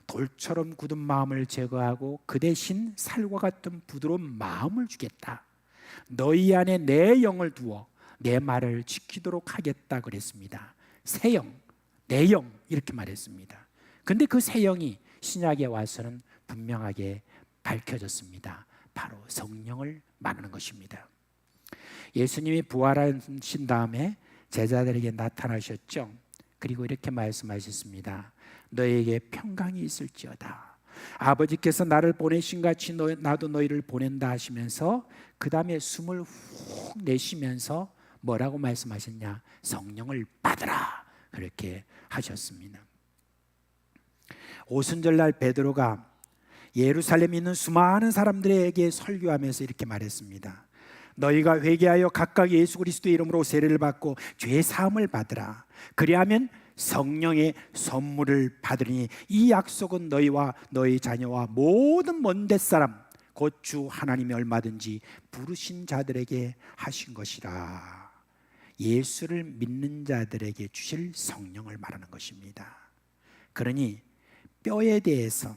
돌처럼 굳은 마음을 제거하고 그 대신 살과 같은 부드러운 마음을 주겠다. 너희 안에 내 영을 두어 내 말을 지키도록 하겠다 그랬습니다. 새 영, 내 영 이렇게 말했습니다. 근데 그 새 영이 신약에 와서는 분명하게 밝혀졌습니다. 바로 성령을 말하는 것입니다. 예수님이 부활하신 다음에 제자들에게 나타나셨죠. 그리고 이렇게 말씀하셨습니다. 너에게 평강이 있을지어다. 아버지께서 나를 보내신 같이 나도 너희를 보낸다 하시면서 그 다음에 숨을 훅 내쉬면서 뭐라고 말씀하셨냐? 성령을 받으라. 그렇게 하셨습니다. 오순절날 베드로가 예루살렘에 있는 수많은 사람들에게 설교하면서 이렇게 말했습니다. 너희가 회개하여 각각 예수 그리스도의 이름으로 세례를 받고 죄 사함을 받으라. 그리하면 성령의 선물을 받으니 이 약속은 너희와 너희 자녀와 모든 먼 땄사람 곧 주 하나님이 얼마든지 부르신 자들에게 하신 것이라. 예수를 믿는 자들에게 주실 성령을 말하는 것입니다. 그러니 뼈에 대해서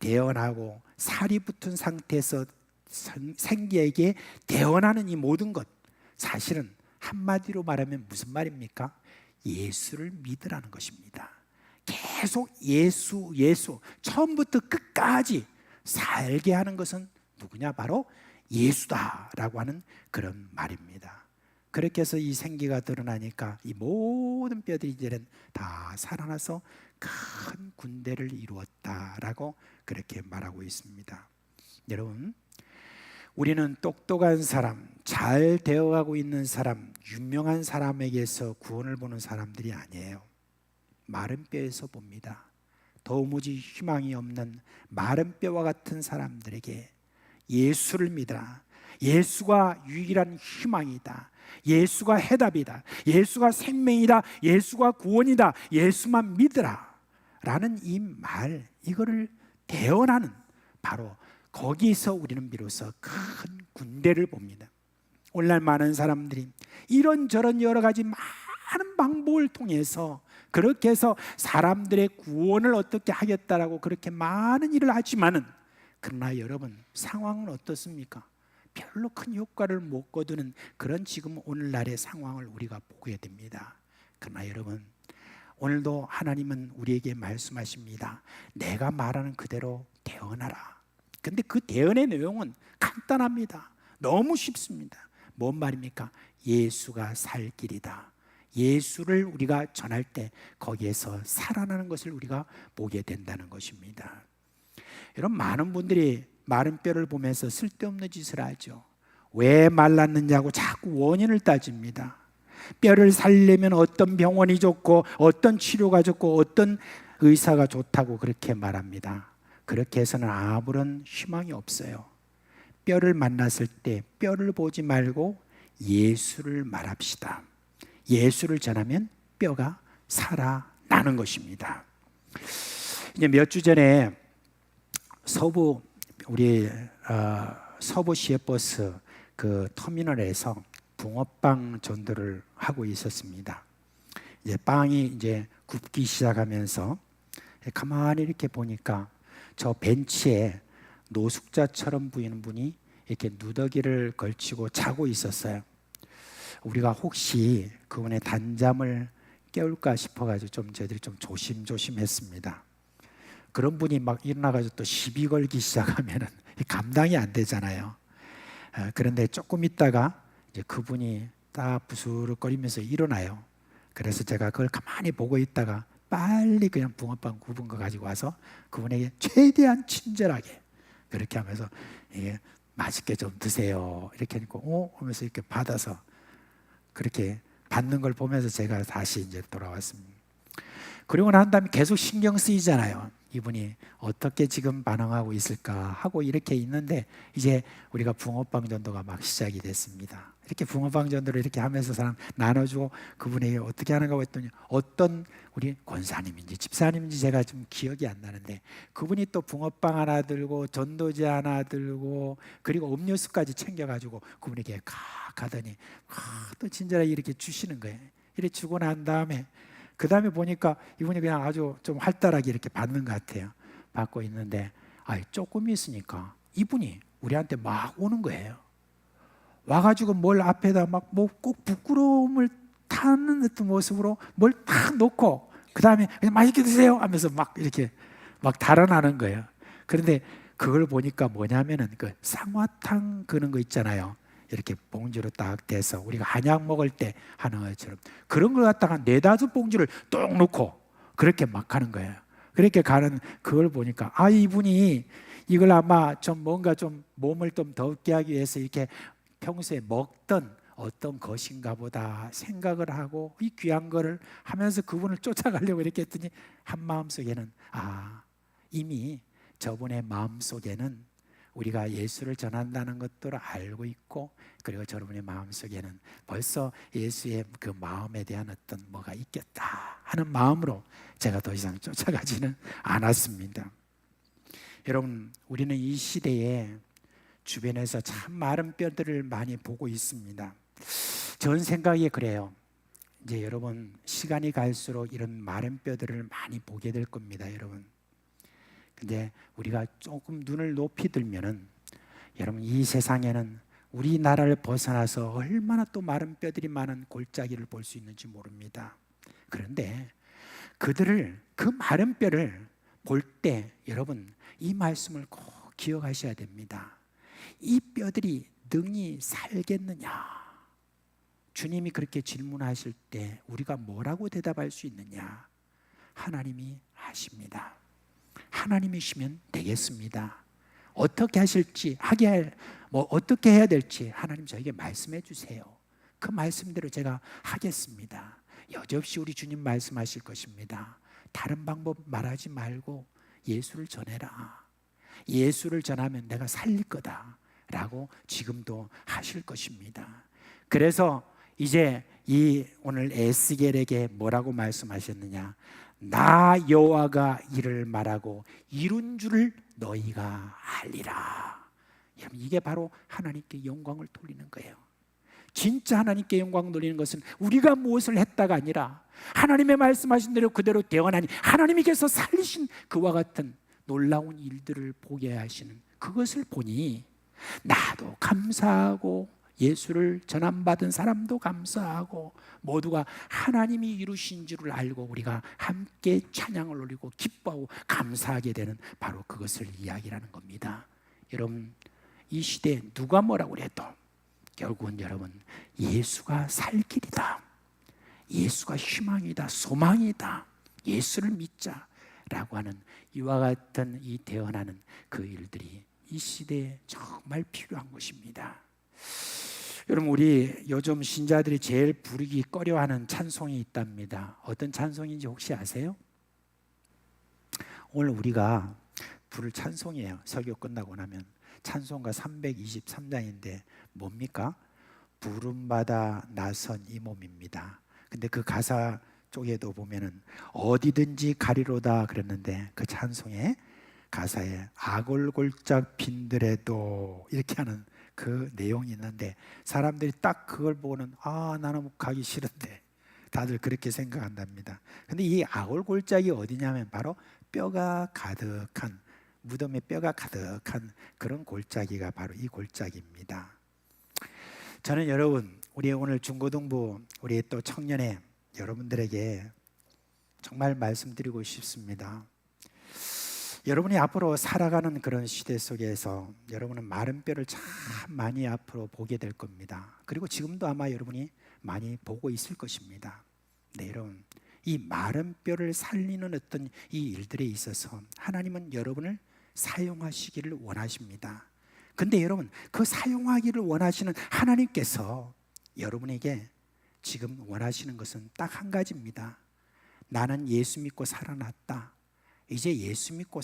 대언하고 살이 붙은 상태에서 생기에게 대언하는 이 모든 것, 사실은 한마디로 말하면 무슨 말입니까? 예수를 믿으라는 것입니다. 계속 예수 처음부터 끝까지 살게 하는 것은 누구냐? 바로 예수다라고 하는 그런 말입니다. 그렇게 해서 이 생기가 드러나니까 이 모든 뼈들이 이제는 다 살아나서 큰 군대를 이루었다라고 그렇게 말하고 있습니다. 여러분, 우리는 똑똑한 사람, 잘 되어가고 있는 사람, 유명한 사람에게서 구원을 보는 사람들이 아니에요. 마른 뼈에서 봅니다. 도무지 희망이 없는 마른 뼈와 같은 사람들에게 예수를 믿으라. 예수가 유일한 희망이다. 예수가 해답이다. 예수가 생명이다. 예수가 구원이다. 예수만 믿으라. 라는 이 말, 이거를 대언하는, 바로 거기서 우리는 비로소 큰 군대를 봅니다. 오늘날 많은 사람들이 이런저런 여러 가지 많은 방법을 통해서 그렇게 해서 사람들의 구원을 어떻게 하겠다라고 그렇게 많은 일을 하지만은, 그러나 여러분, 상황은 어떻습니까? 별로 큰 효과를 못 거두는 그런 지금 오늘날의 상황을 우리가 보게 됩니다. 그러나 여러분, 오늘도 하나님은 우리에게 말씀하십니다. 내가 말하는 그대로 대언하라. 근데 그 대언의 내용은 간단합니다. 너무 쉽습니다. 뭔 말입니까? 예수가 살 길이다. 예수를 우리가 전할 때 거기에서 살아나는 것을 우리가 보게 된다는 것입니다. 여러분, 많은 분들이 마른 뼈를 보면서 쓸데없는 짓을 하죠. 왜 말랐느냐고 자꾸 원인을 따집니다. 뼈를 살리려면 어떤 병원이 좋고 어떤 치료가 좋고 어떤 의사가 좋다고 그렇게 말합니다. 그렇게 해서는 아무런 희망이 없어요. 뼈를 만났을 때 뼈를 보지 말고 예수를 말합시다. 예수를 전하면 뼈가 살아나는 것입니다. 이제 몇 주 전에 서부 시외버스 그 터미널에서 붕어빵 전도를 하고 있었습니다. 이제 빵이 이제 굽기 시작하면서 가만히 이렇게 보니까 저 벤치에 노숙자처럼 보이는 분이 이렇게 누더기를 걸치고 자고 있었어요. 우리가 혹시 그분의 단잠을 깨울까 싶어가지고 좀 저희들이 좀 조심조심했습니다. 그런 분이 막 일어나가지고 또 시비 걸기 시작하면은 감당이 안 되잖아요. 그런데 조금 있다가 이제 그분이 딱 부스럭거리면서 일어나요. 그래서 제가 그걸 가만히 보고 있다가 빨리 그냥 붕어빵 굽은 거 가지고 와서 그분에게 최대한 친절하게 그렇게 하면서 맛있게 좀 드세요. 이렇게 하니까 하면서 이렇게 받아서 그렇게 받는 걸 보면서 제가 다시 이제 돌아왔습니다. 그리고 난 다음에 계속 신경 쓰이잖아요. 이분이 어떻게 지금 반응하고 있을까 하고 이렇게 있는데 이제 우리가 붕어빵 전도가 막 시작이 됐습니다. 이렇게 붕어빵 전도를 이렇게 하면서 사람 나눠주고 그분에게 어떻게 하는가 했더니 어떤 우리 권사님인지 집사님인지 제가 좀 기억이 안 나는데 그분이 또 붕어빵 하나 들고 전도지 하나 들고 그리고 음료수까지 챙겨가지고 그분에게 가더니 또 친절하게 이렇게 주시는 거예요. 이렇게 주고 난 다음에 그 다음에 보니까 이분이 그냥 아주 좀 활달하게 이렇게 받는 것 같아요. 받고 있는데 조금 있으니까 이분이 우리한테 막 오는 거예요. 와가지고 뭘 앞에다 막 뭐 꼭 부끄러움을 타는 듯한 모습으로 뭘 탁 놓고 그 다음에 그냥 맛있게 드세요 하면서 막 이렇게 막 달아나는 거예요. 그런데 그걸 보니까 뭐냐면은 그 쌍화탕 그런 거 있잖아요. 이렇게 봉지로 딱 대서 우리가 한약 먹을 때 하는 것처럼 그런 걸 갖다가 4-5 봉지를 뚝 놓고 그렇게 막 하는 거예요. 그렇게 가는 그걸 보니까 아, 이분이 이걸 아마 좀 뭔가 좀 몸을 좀 덥게 하기 위해서 이렇게 평소에 먹던 어떤 것인가 보다 생각을 하고 이 귀한 거를 하면서 그분을 쫓아가려고 이렇게 했더니 한 마음속에는 아, 이미 저분의 마음속에는 우리가 예수를 전한다는 것도 알고 있고 그리고 저분의 마음속에는 벌써 예수의 그 마음에 대한 어떤 뭐가 있겠다 하는 마음으로 제가 더 이상 쫓아가지는 않았습니다. 여러분, 우리는 이 시대에 주변에서 참 마른 뼈들을 많이 보고 있습니다. 전 생각이 그래요. 이제 여러분, 시간이 갈수록 이런 마른 뼈들을 많이 보게 될 겁니다, 여러분. 근데 우리가 조금 눈을 높이 들면은 여러분, 이 세상에는 우리나라를 벗어나서 얼마나 또 마른 뼈들이 많은 골짜기를 볼 수 있는지 모릅니다. 그런데 그들을, 그 마른 뼈를 볼 때 여러분, 이 말씀을 꼭 기억하셔야 됩니다. 이 뼈들이 능히 살겠느냐? 주님이 그렇게 질문하실 때 우리가 뭐라고 대답할 수 있느냐? 하나님이 아십니다. 하나님이시면 되겠습니다. 어떻게 하실지, 어떻게 해야 될지 하나님 저에게 말씀해 주세요. 그 말씀대로 제가 하겠습니다. 여지없이 우리 주님 말씀하실 것입니다. 다른 방법 말하지 말고 예수를 전해라. 예수를 전하면 내가 살릴 거다 라고 지금도 하실 것입니다. 그래서 이제 이 오늘 에스겔에게 뭐라고 말씀하셨느냐? 나 여호와가 이를 말하고 이룬 줄을 너희가 알리라. 여러분, 이게 바로 하나님께 영광을 돌리는 거예요. 진짜 하나님께 영광 돌리는 것은 우리가 무엇을 했다가 아니라 하나님의 말씀하신 대로 그대로 되어나니 하나님께서 살리신 그와 같은 놀라운 일들을 보게 하시는 그것을 보니 나도 감사하고 예수를 전함받은 사람도 감사하고 모두가 하나님이 이루신 줄을 알고 우리가 함께 찬양을 올리고 기뻐하고 감사하게 되는 바로 그것을 이야기하는 겁니다. 여러분, 이 시대에 누가 뭐라고 그래도 결국은 여러분, 예수가 살 길이다, 예수가 희망이다, 소망이다, 예수를 믿자라고 하는 이와 같은 이 대언하는 그 일들이 이 시대에 정말 필요한 것입니다. 여러분, 우리 요즘 신자들이 제일 부르기 꺼려하는 찬송이 있답니다. 어떤 찬송인지 혹시 아세요? 오늘 우리가 부를 찬송이에요. 설교 끝나고 나면 찬송가 323장인데 뭡니까? 부름받아 나선 이 몸입니다. 근데 그 가사 쪽에도 보면은 어디든지 가리로다 그랬는데 그 찬송의 가사에 아골골짝 빈들에도 이렇게 하는 그 내용이 있는데 사람들이 딱 그걸 보고는 아, 나는 가기 싫은데 다들 그렇게 생각한답니다. 근데 이 아골골짝이 어디냐면 바로 뼈가 가득한, 무덤에 뼈가 가득한 그런 골짜기가 바로 이 골짜기입니다. 저는 여러분, 우리 오늘 중고등부 우리 또 청년회 여러분들에게 정말 말씀드리고 싶습니다. 여러분이 앞으로 살아가는 그런 시대 속에서 여러분은 마른 뼈를 참 많이 앞으로 보게 될 겁니다. 그리고 지금도 아마 여러분이 많이 보고 있을 것입니다. 네, 여러분, 이 마른 뼈를 살리는 어떤 이 일들에 있어서 하나님은 여러분을 사용하시기를 원하십니다. 근데 여러분, 그 사용하기를 원하시는 하나님께서 여러분에게 지금 원하시는 것은 딱 한 가지입니다. 나는 예수 믿고 살아났다. 이제 예수 믿고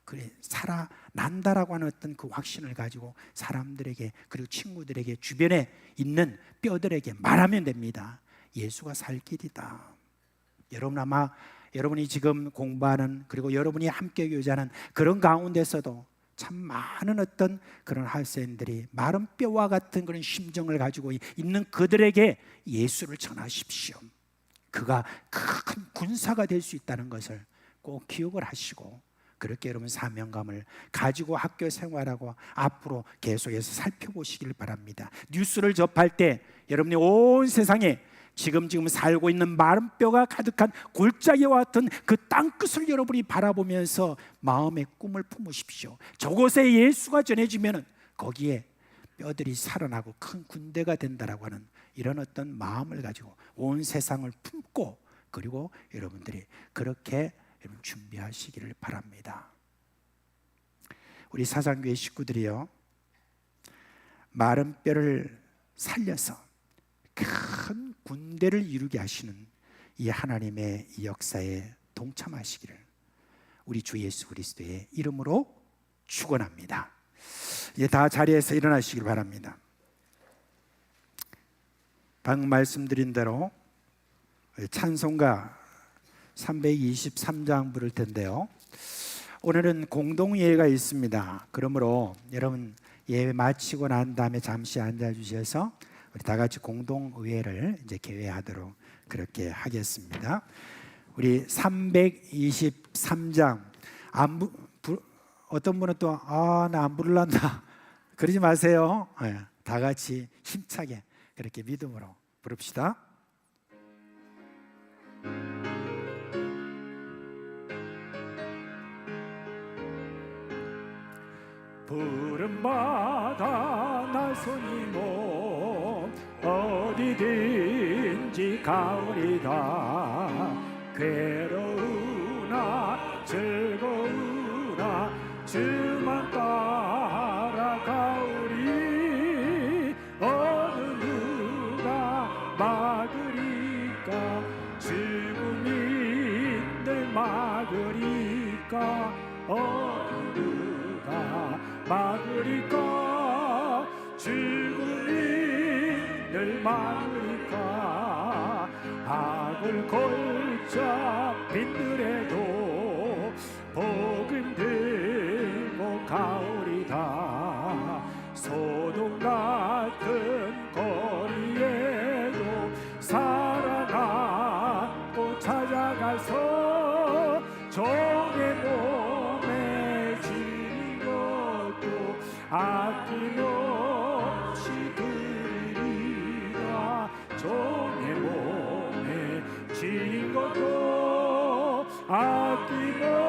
그래 살아난다라고 하는 어떤 그 확신을 가지고 사람들에게, 그리고 친구들에게, 주변에 있는 뼈들에게 말하면 됩니다. 예수가 살 길이다. 여러분, 아마 여러분이 지금 공부하는, 그리고 여러분이 함께 교제하는 그런 가운데서도 참 많은 어떤 그런 학생들이 마른 뼈와 같은 그런 심정을 가지고 있는 그들에게 예수를 전하십시오. 그가 큰 군사가 될 수 있다는 것을 꼭 기억을 하시고, 그렇게 여러분 사명감을 가지고 학교 생활하고 앞으로 계속해서 살펴보시길 바랍니다. 뉴스를 접할 때 여러분이 온 세상에 지금 살고 있는 마른 뼈가 가득한 골짜기와 같은 그 땅끝을 여러분이 바라보면서 마음의 꿈을 품으십시오. 저곳에 예수가 전해지면 거기에 뼈들이 살아나고 큰 군대가 된다라고 하는 이런 어떤 마음을 가지고 온 세상을 품고, 그리고 여러분들이 그렇게 준비하시기를 바랍니다. 우리 사상교회 식구들이요, 마른 뼈를 살려서 큰 군대를 이루게 하시는 이 하나님의 이 역사에 동참하시기를 우리 주 예수 그리스도의 이름으로 축원합니다. 이제 다 자리에서 일어나시길 바랍니다. 방금 말씀드린 대로 찬송가 323장 부를 텐데요, 오늘은 공동예배가 있습니다. 그러므로 여러분 예배 마치고 난 다음에 잠시 앉아주셔서 우리 다 같이 공동의회를 이제 개회하도록 그렇게 하겠습니다. 우리 323장 어떤 분은 또 나 안 부르란다 그러지 마세요. 다 같이 힘차게 그렇게 믿음으로 부릅시다. 푸른바다 나선이모 어디든지 가오리다. 괴로우나 즐거우나 주만 따라가오리. 어느 누가 막으리까 죽음이 늘 막으리까. 어느 누가 막으리까 죽음이 늘 막으리까. 악을 골자 빈들에도 복음 들고 가오리다. 소돔 같은 거리에도 살아남고 찾아가서 종의 몸에 지닌 것도 아낌없이 드리리라. 종의 몸에 지닌 것도 아낌없이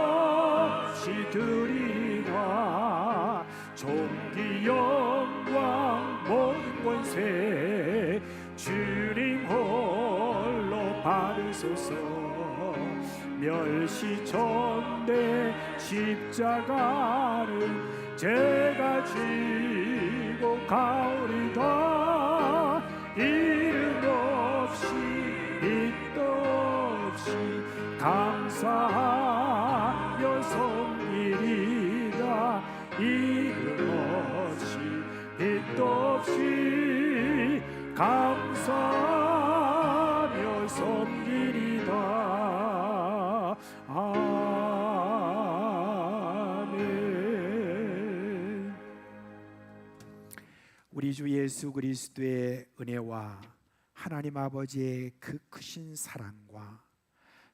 드리라. 존귀 영광 모든 권세 주님 홀로 받으소서. 멸시천대 십자가를 제가 지고 가오리다. 이름 없이 빛도 없이 감사하며 섬기리다. 이름 없이 빛도 없이 감사하며 섬기리다. 아멘. 우리 주 예수 그리스도의 은혜와 하나님 아버지의 그 크신 사랑과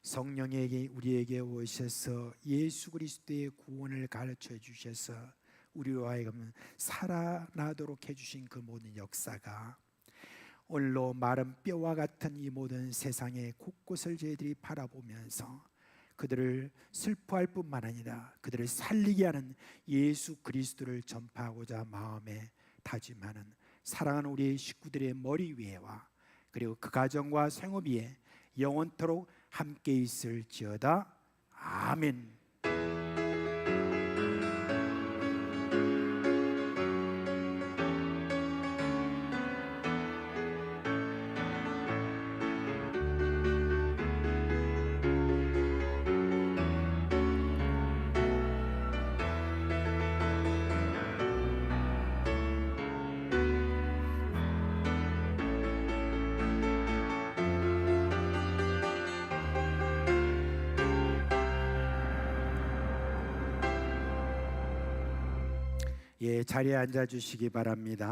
성령에게 우리에게 오셔서 예수 그리스도의 구원을 가르쳐 주셔서 우리로 하여금 살아나도록 해주신 그 모든 역사가 오늘로 마른 뼈와 같은 이 모든 세상의 곳곳을 저희들이 바라보면서 그들을 슬퍼할 뿐만 아니라 그들을 살리게 하는 예수 그리스도를 전파하고자 마음에 다짐하는 사랑하는 우리 식구들의 머리 위에와 그리고 그 가정과 생업 위에 영원토록 함께 있을지어다. 아멘. 예, 자리에 앉아 주시기 바랍니다.